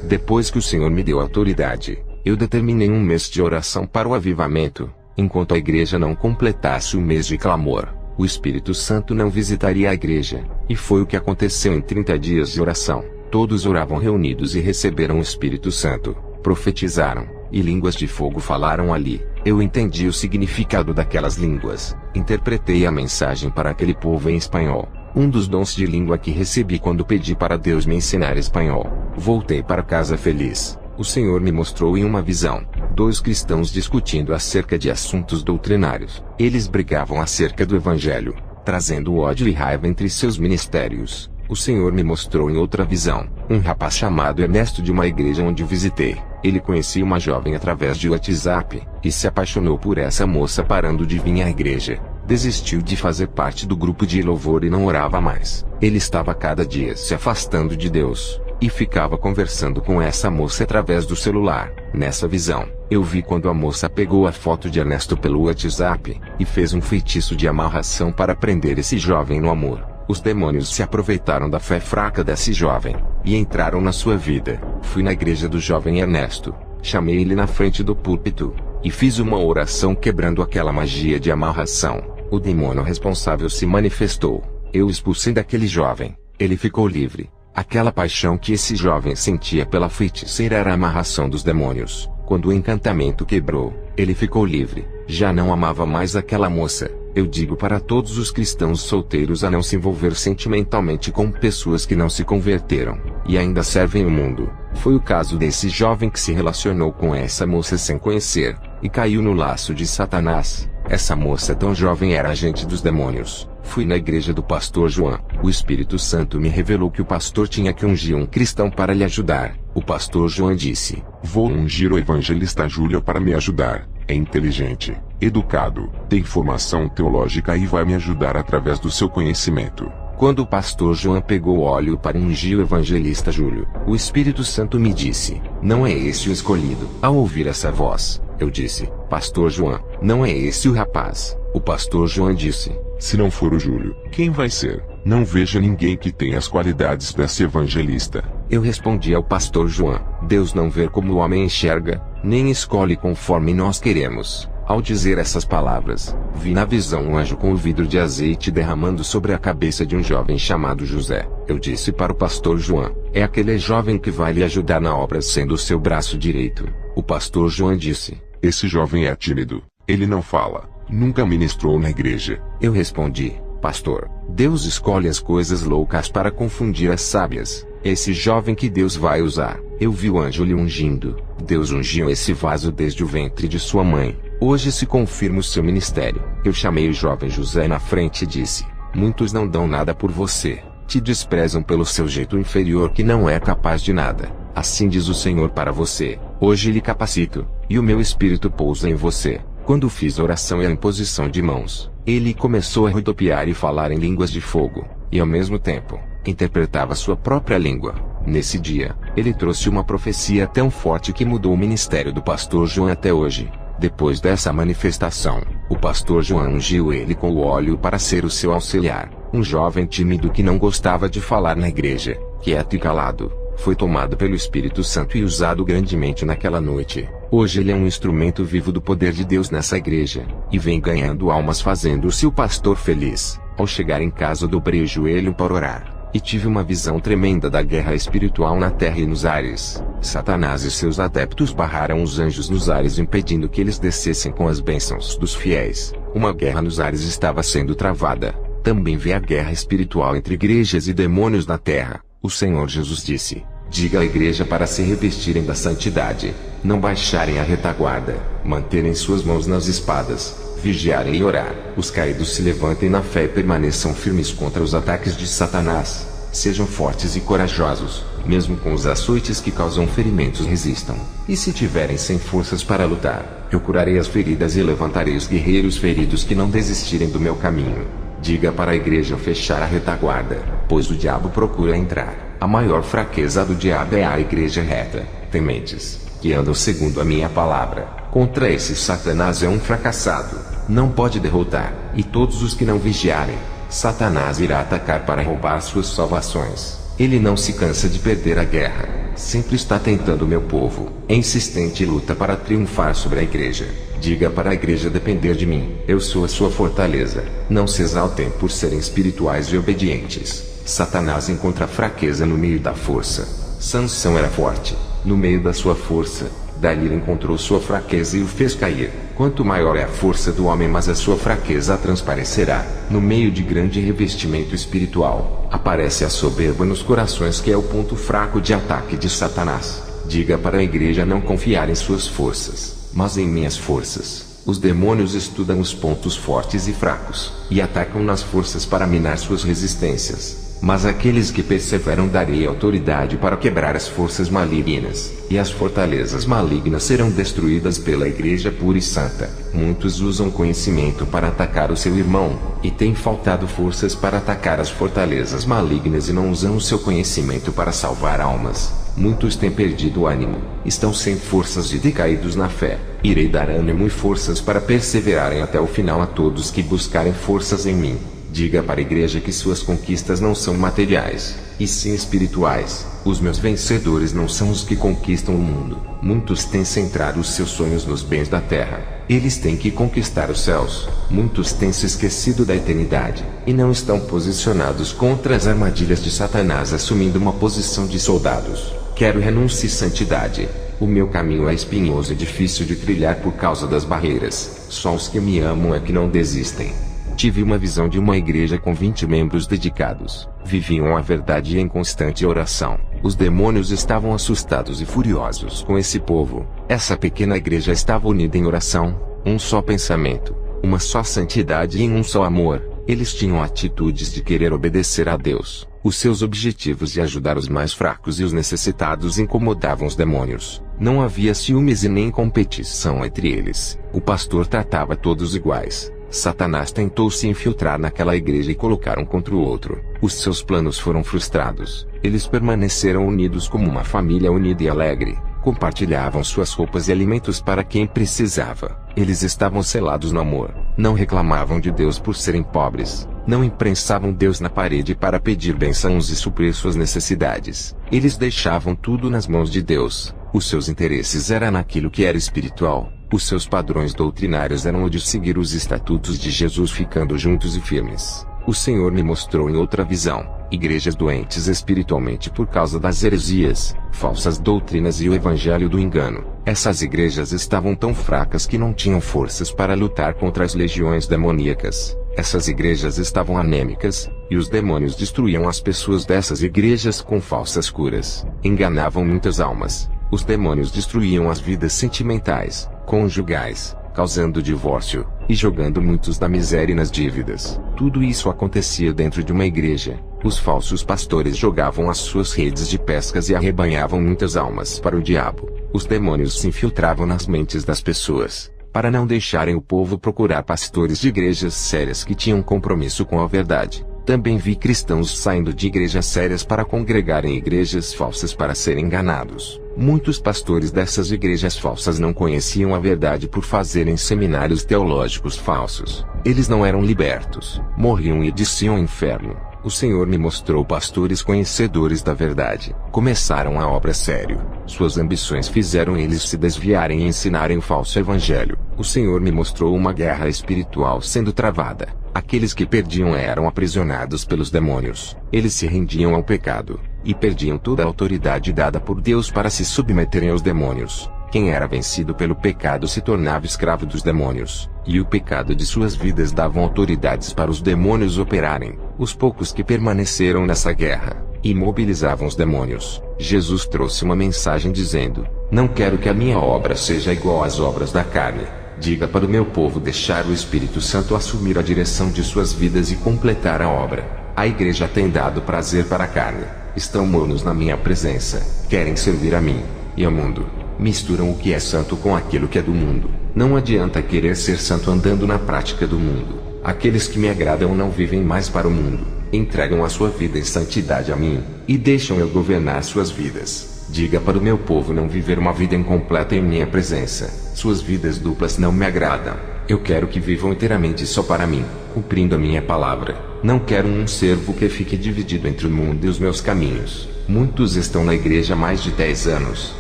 Speaker 1: Depois que o Senhor me deu autoridade, eu determinei um mês de oração para o avivamento. Enquanto a igreja não completasse o mês de clamor, o Espírito Santo não visitaria a igreja. E foi o que aconteceu em 30 dias de oração. Todos oravam reunidos e receberam o Espírito Santo. Profetizaram, e línguas de fogo falaram ali. Eu entendi o significado daquelas línguas. Interpretei a mensagem para aquele povo em espanhol. Um dos dons de língua que recebi quando pedi para Deus me ensinar espanhol. Voltei para casa feliz. O Senhor me mostrou em uma visão 2 cristãos discutindo acerca de assuntos doutrinários. Eles brigavam acerca do Evangelho, trazendo ódio e raiva entre seus ministérios. O Senhor me mostrou em outra visão um rapaz chamado Ernesto de uma igreja onde visitei. Ele conhecia uma jovem através de WhatsApp, e se apaixonou por essa moça parando de vir à igreja. Desistiu de fazer parte do grupo de louvor e não orava mais. Ele estava cada dia se afastando de Deus, e ficava conversando com essa moça através do celular. Nessa visão, eu vi quando a moça pegou a foto de Ernesto pelo WhatsApp, e fez um feitiço de amarração para prender esse jovem no amor. Os demônios se aproveitaram da fé fraca desse jovem, e entraram na sua vida. Fui na igreja do jovem Ernesto, chamei ele na frente do púlpito, e fiz uma oração quebrando aquela magia de amarração. O demônio responsável se manifestou. Eu o expulsei daquele jovem. Ele ficou livre. Aquela paixão que esse jovem sentia pela feiticeira era a amarração dos demônios. Quando o encantamento quebrou, ele ficou livre. Já não amava mais aquela moça. Eu digo para todos os cristãos solteiros a não se envolver sentimentalmente com pessoas que não se converteram, e ainda servem o mundo. Foi o caso desse jovem que se relacionou com essa moça sem conhecer, e caiu no laço de Satanás. Essa moça tão jovem era agente dos demônios. Fui na igreja do pastor João. O Espírito Santo me revelou que o pastor tinha que ungir um cristão para lhe ajudar. O pastor João disse:
Speaker 2: vou ungir o evangelista Júlio para me ajudar. É inteligente, educado, tem formação teológica e vai me ajudar através do seu conhecimento.
Speaker 1: Quando o pastor João pegou óleo para ungir o evangelista Júlio, o Espírito Santo me disse: não é esse o escolhido. Ao ouvir essa voz, eu disse: pastor João, não é esse o rapaz. O pastor João disse:
Speaker 2: se não for o Júlio, quem vai ser? Não vejo ninguém que tenha as qualidades para ser evangelista.
Speaker 1: Eu respondi ao pastor João: Deus não vê como o homem enxerga, nem escolhe conforme nós queremos. Ao dizer essas palavras, vi na visão um anjo com o vidro de azeite derramando sobre a cabeça de um jovem chamado José. Eu disse para o pastor João: é aquele jovem que vai lhe ajudar na obra sendo o seu braço direito. O pastor João disse:
Speaker 2: esse jovem é tímido, ele não fala, nunca ministrou na igreja.
Speaker 1: Eu respondi: pastor, Deus escolhe as coisas loucas para confundir as sábias. é esse jovem que Deus vai usar. Eu vi o anjo lhe ungindo. Deus ungiu esse vaso desde o ventre de sua mãe. Hoje se confirma o seu ministério. Eu chamei o jovem José na frente e disse: muitos não dão nada por você. Te desprezam pelo seu jeito inferior que não é capaz de nada. Assim diz o Senhor para você: hoje lhe capacito, e o meu espírito pousa em você. Quando fiz a oração e a imposição de mãos, ele começou a rodopiar e falar em línguas de fogo, e ao mesmo tempo, interpretava sua própria língua. Nesse dia, ele trouxe uma profecia tão forte que mudou o ministério do pastor João até hoje. Depois dessa manifestação, o pastor João ungiu ele com o óleo para ser o seu auxiliar. Um jovem tímido que não gostava de falar na igreja, quieto e calado, foi tomado pelo Espírito Santo e usado grandemente naquela noite. Hoje ele é um instrumento vivo do poder de Deus nessa igreja, e vem ganhando almas fazendo-se o pastor feliz. Ao chegar em casa dobrei o joelho para orar, e tive uma visão tremenda da guerra espiritual na terra e nos ares. Satanás e seus adeptos barraram os anjos nos ares impedindo que eles descessem com as bênçãos dos fiéis. Uma guerra nos ares estava sendo travada. Também vi a guerra espiritual entre igrejas e demônios na terra. O Senhor Jesus disse: diga à igreja para se revestirem da santidade, não baixarem a retaguarda, manterem suas mãos nas espadas, vigiarem e orar. Os caídos se levantem na fé e permaneçam firmes contra os ataques de Satanás. Sejam fortes e corajosos, mesmo com os açoites que causam ferimentos resistam. E se tiverem sem forças para lutar, eu curarei as feridas e levantarei os guerreiros feridos que não desistirem do meu caminho. Diga para a igreja fechar a retaguarda, pois o diabo procura entrar. A maior fraqueza do diabo é a igreja reta, tementes, que andam segundo a minha palavra. Contra esse Satanás é um fracassado, não pode derrotar, e todos os que não vigiarem, Satanás irá atacar para roubar suas salvações. Ele não se cansa de perder a guerra, sempre está tentando meu povo, é insistente e luta para triunfar sobre a igreja. Diga para a igreja depender de mim, eu sou a sua fortaleza. Não se exaltem por serem espirituais e obedientes. Satanás encontra fraqueza no meio da força. Sansão era forte, no meio da sua força. Dalila encontrou sua fraqueza e o fez cair. Quanto maior é a força do homem, mas a sua fraqueza transparecerá. No meio de grande revestimento espiritual, aparece a soberba nos corações, que é o ponto fraco de ataque de Satanás. Diga para a igreja não confiar em suas forças, mas em minhas forças. Os demônios estudam os pontos fortes e fracos, e atacam nas forças para minar suas resistências. Mas aqueles que perseveram darei autoridade para quebrar as forças malignas, e as fortalezas malignas serão destruídas pela igreja pura e santa. Muitos usam conhecimento para atacar o seu irmão, e têm faltado forças para atacar as fortalezas malignas e não usam o seu conhecimento para salvar almas. Muitos têm perdido o ânimo, estão sem forças e decaídos na fé. Irei dar ânimo e forças para perseverarem até o final a todos que buscarem forças em mim. Diga para a igreja que suas conquistas não são materiais, e sim espirituais. Os meus vencedores não são os que conquistam o mundo. Muitos têm centrado os seus sonhos nos bens da terra. Eles têm que conquistar os céus. Muitos têm se esquecido da eternidade, e não estão posicionados contra as armadilhas de Satanás, assumindo uma posição de soldados. Quero renúncia e santidade. O meu caminho é espinhoso e difícil de trilhar por causa das barreiras. Só os que me amam é que não desistem. Tive uma visão de uma igreja com 20 membros dedicados. Viviam a verdade em constante oração. Os demônios estavam assustados e furiosos com esse povo. Essa pequena igreja estava unida em oração, um só pensamento, uma só santidade e em um só amor. Eles tinham atitudes de querer obedecer a Deus. Os seus objetivos de ajudar os mais fracos e os necessitados incomodavam os demônios. Não havia ciúmes e nem competição entre eles. O pastor tratava todos iguais. Satanás tentou se infiltrar naquela igreja e colocar um contra o outro. Os seus planos foram frustrados. Eles permaneceram unidos como uma família unida e alegre. Compartilhavam suas roupas e alimentos para quem precisava. Eles estavam selados no amor. Não reclamavam de Deus por serem pobres. Não imprensavam Deus na parede para pedir bênçãos e suprir suas necessidades. Eles deixavam tudo nas mãos de Deus. Os seus interesses eram naquilo que era espiritual. Os seus padrões doutrinários eram o de seguir os estatutos de Jesus, ficando juntos e firmes. O Senhor me mostrou em outra visão, igrejas doentes espiritualmente por causa das heresias, falsas doutrinas e o evangelho do engano. Essas igrejas estavam tão fracas que não tinham forças para lutar contra as legiões demoníacas. Essas igrejas estavam anêmicas, E os demônios destruíam as pessoas dessas igrejas com falsas curas. Enganavam muitas almas. Os demônios destruíam as vidas sentimentais, conjugais, causando divórcio, e jogando muitos na miséria e nas dívidas. Tudo isso acontecia dentro de uma igreja. Os falsos pastores jogavam as suas redes de pescas e arrebanhavam muitas almas para o diabo. Os demônios se infiltravam nas mentes das pessoas, para não deixarem o povo procurar pastores de igrejas sérias que tinham compromisso com a verdade. Também vi cristãos saindo de igrejas sérias para congregar em igrejas falsas para serem enganados. Muitos pastores dessas igrejas falsas não conheciam a verdade por fazerem seminários teológicos falsos. Eles não eram libertos, morriam e desciam ao inferno. O Senhor me mostrou pastores conhecedores da verdade. Começaram a obra sério. Suas ambições fizeram eles se desviarem e ensinarem o falso evangelho. O Senhor me mostrou uma guerra espiritual sendo travada. Aqueles que perdiam eram aprisionados pelos demônios. Eles se rendiam ao pecado, e perdiam toda a autoridade dada por Deus para se submeterem aos demônios. Quem era vencido pelo pecado se tornava escravo dos demônios, e o pecado de suas vidas davam autoridades para os demônios operarem. Os poucos que permaneceram nessa guerra, imobilizavam os demônios. Jesus trouxe uma mensagem dizendo: não quero que a minha obra seja igual às obras da carne. Diga para o meu povo deixar o Espírito Santo assumir a direção de suas vidas e completar a obra. A igreja tem dado prazer para a carne. Estão mornos na minha presença. Querem servir a mim e ao mundo. Misturam o que é santo com aquilo que é do mundo. Não adianta querer ser santo andando na prática do mundo. Aqueles que me agradam não vivem mais para o mundo. Entregam a sua vida em santidade a mim, e deixam eu governar suas vidas. Diga para o meu povo não viver uma vida incompleta em minha presença. Suas vidas duplas não me agradam. Eu quero que vivam inteiramente só para mim, cumprindo a minha palavra. Não quero um servo que fique dividido entre o mundo e os meus caminhos. Muitos estão na igreja há mais de 10 anos,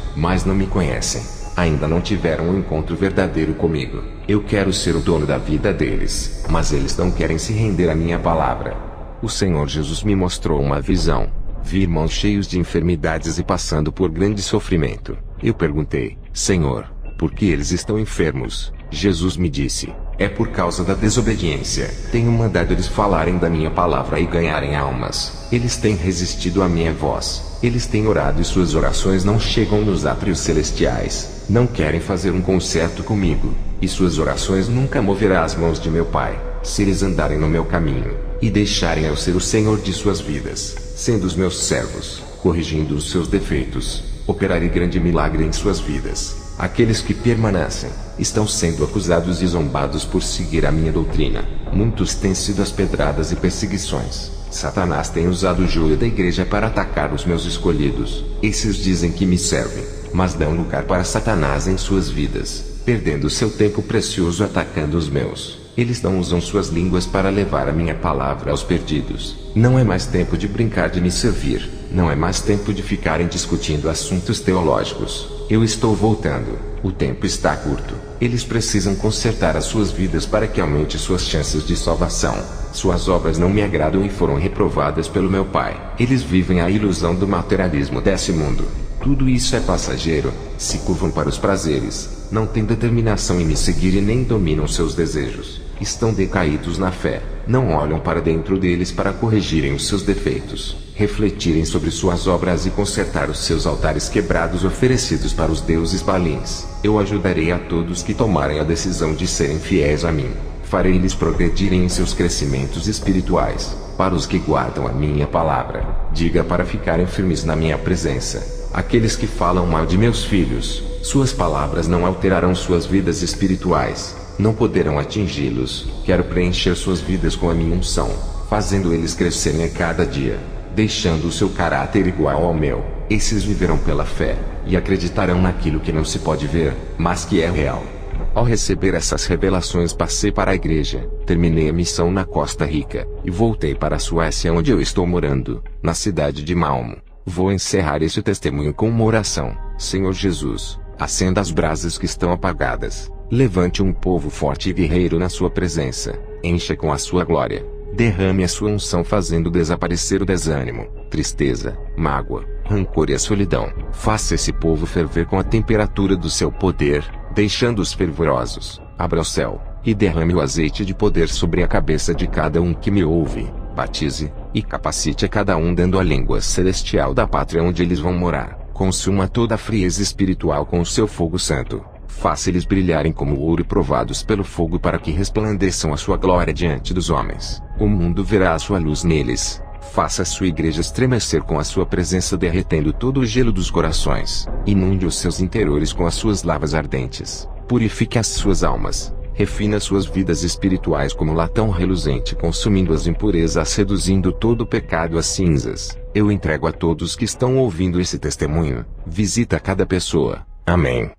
Speaker 1: mas não me conhecem. Ainda não tiveram um encontro verdadeiro comigo. Eu quero ser o dono da vida deles, mas eles não querem se render à minha palavra. O Senhor Jesus me mostrou uma visão. Vi irmãos cheios de enfermidades e passando por grande sofrimento. Eu perguntei: Senhor, por que eles estão enfermos? Jesus me disse: é por causa da desobediência. Tenho mandado eles falarem da minha palavra e ganharem almas. Eles têm resistido à minha voz. Eles têm orado e suas orações não chegam nos átrios celestiais. Não querem fazer um concerto comigo, e suas orações nunca moverá as mãos de meu Pai, se eles andarem no meu caminho, e deixarem eu ser o Senhor de suas vidas, sendo os meus servos, corrigindo os seus defeitos, operarei grande milagre em suas vidas. Aqueles que permanecem, estão sendo acusados e zombados por seguir a minha doutrina. Muitos têm sido as pedradas e perseguições. Satanás tem usado o joio da igreja para atacar os meus escolhidos. Esses dizem que me servem, mas dão lugar para Satanás em suas vidas, perdendo seu tempo precioso atacando os meus. Eles não usam suas línguas para levar a minha palavra aos perdidos. Não é mais tempo de brincar de me servir. Não é mais tempo de ficarem discutindo assuntos teológicos. Eu estou voltando. O tempo está curto. Eles precisam consertar as suas vidas para que aumente suas chances de salvação. Suas obras não me agradam e foram reprovadas pelo meu Pai. Eles vivem a ilusão do materialismo desse mundo. Tudo isso é passageiro. Se curvam para os prazeres. Não têm determinação em me seguir e nem dominam seus desejos. Estão decaídos na fé. Não olham para dentro deles para corrigirem os seus defeitos, refletirem sobre suas obras e consertar os seus altares quebrados oferecidos para os deuses balins. Eu ajudarei a todos que tomarem a decisão de serem fiéis a mim. Farei-lhes progredirem em seus crescimentos espirituais. Para os que guardam a minha palavra, diga para ficarem firmes na minha presença. Aqueles que falam mal de meus filhos, suas palavras não alterarão suas vidas espirituais. Não poderão atingi-los. Quero preencher suas vidas com a minha unção, fazendo eles crescerem a cada dia, deixando o seu caráter igual ao meu. Esses viverão pela fé, e acreditarão naquilo que não se pode ver, mas que é real. Ao receber essas revelações passei para a igreja, terminei a missão na Costa Rica, e voltei para a Suécia onde eu estou morando, na cidade de Malmo. Vou encerrar este testemunho com uma oração. Senhor Jesus, acenda as brasas que estão apagadas. Levante um povo forte e guerreiro na sua presença. Encha com a sua glória. Derrame a sua unção fazendo desaparecer o desânimo, tristeza, mágoa, rancor e a solidão. Faça esse povo ferver com a temperatura do seu poder, deixando-os fervorosos. Abra o céu, e derrame o azeite de poder sobre a cabeça de cada um que me ouve. Batize, e capacite a cada um dando a língua celestial da pátria onde eles vão morar. Consuma toda a frieza espiritual com o seu fogo santo. Faça-eles brilharem como ouro e provados pelo fogo para que resplandeçam a sua glória diante dos homens. O mundo verá a sua luz neles. Faça a sua igreja estremecer com a sua presença derretendo todo o gelo dos corações. Inunde os seus interiores com as suas lavas ardentes. Purifique as suas almas. Refina suas vidas espirituais como latão reluzente consumindo as impurezas seduzindo todo o pecado às cinzas. Eu entrego a todos que estão ouvindo esse testemunho. Visita cada pessoa. Amém.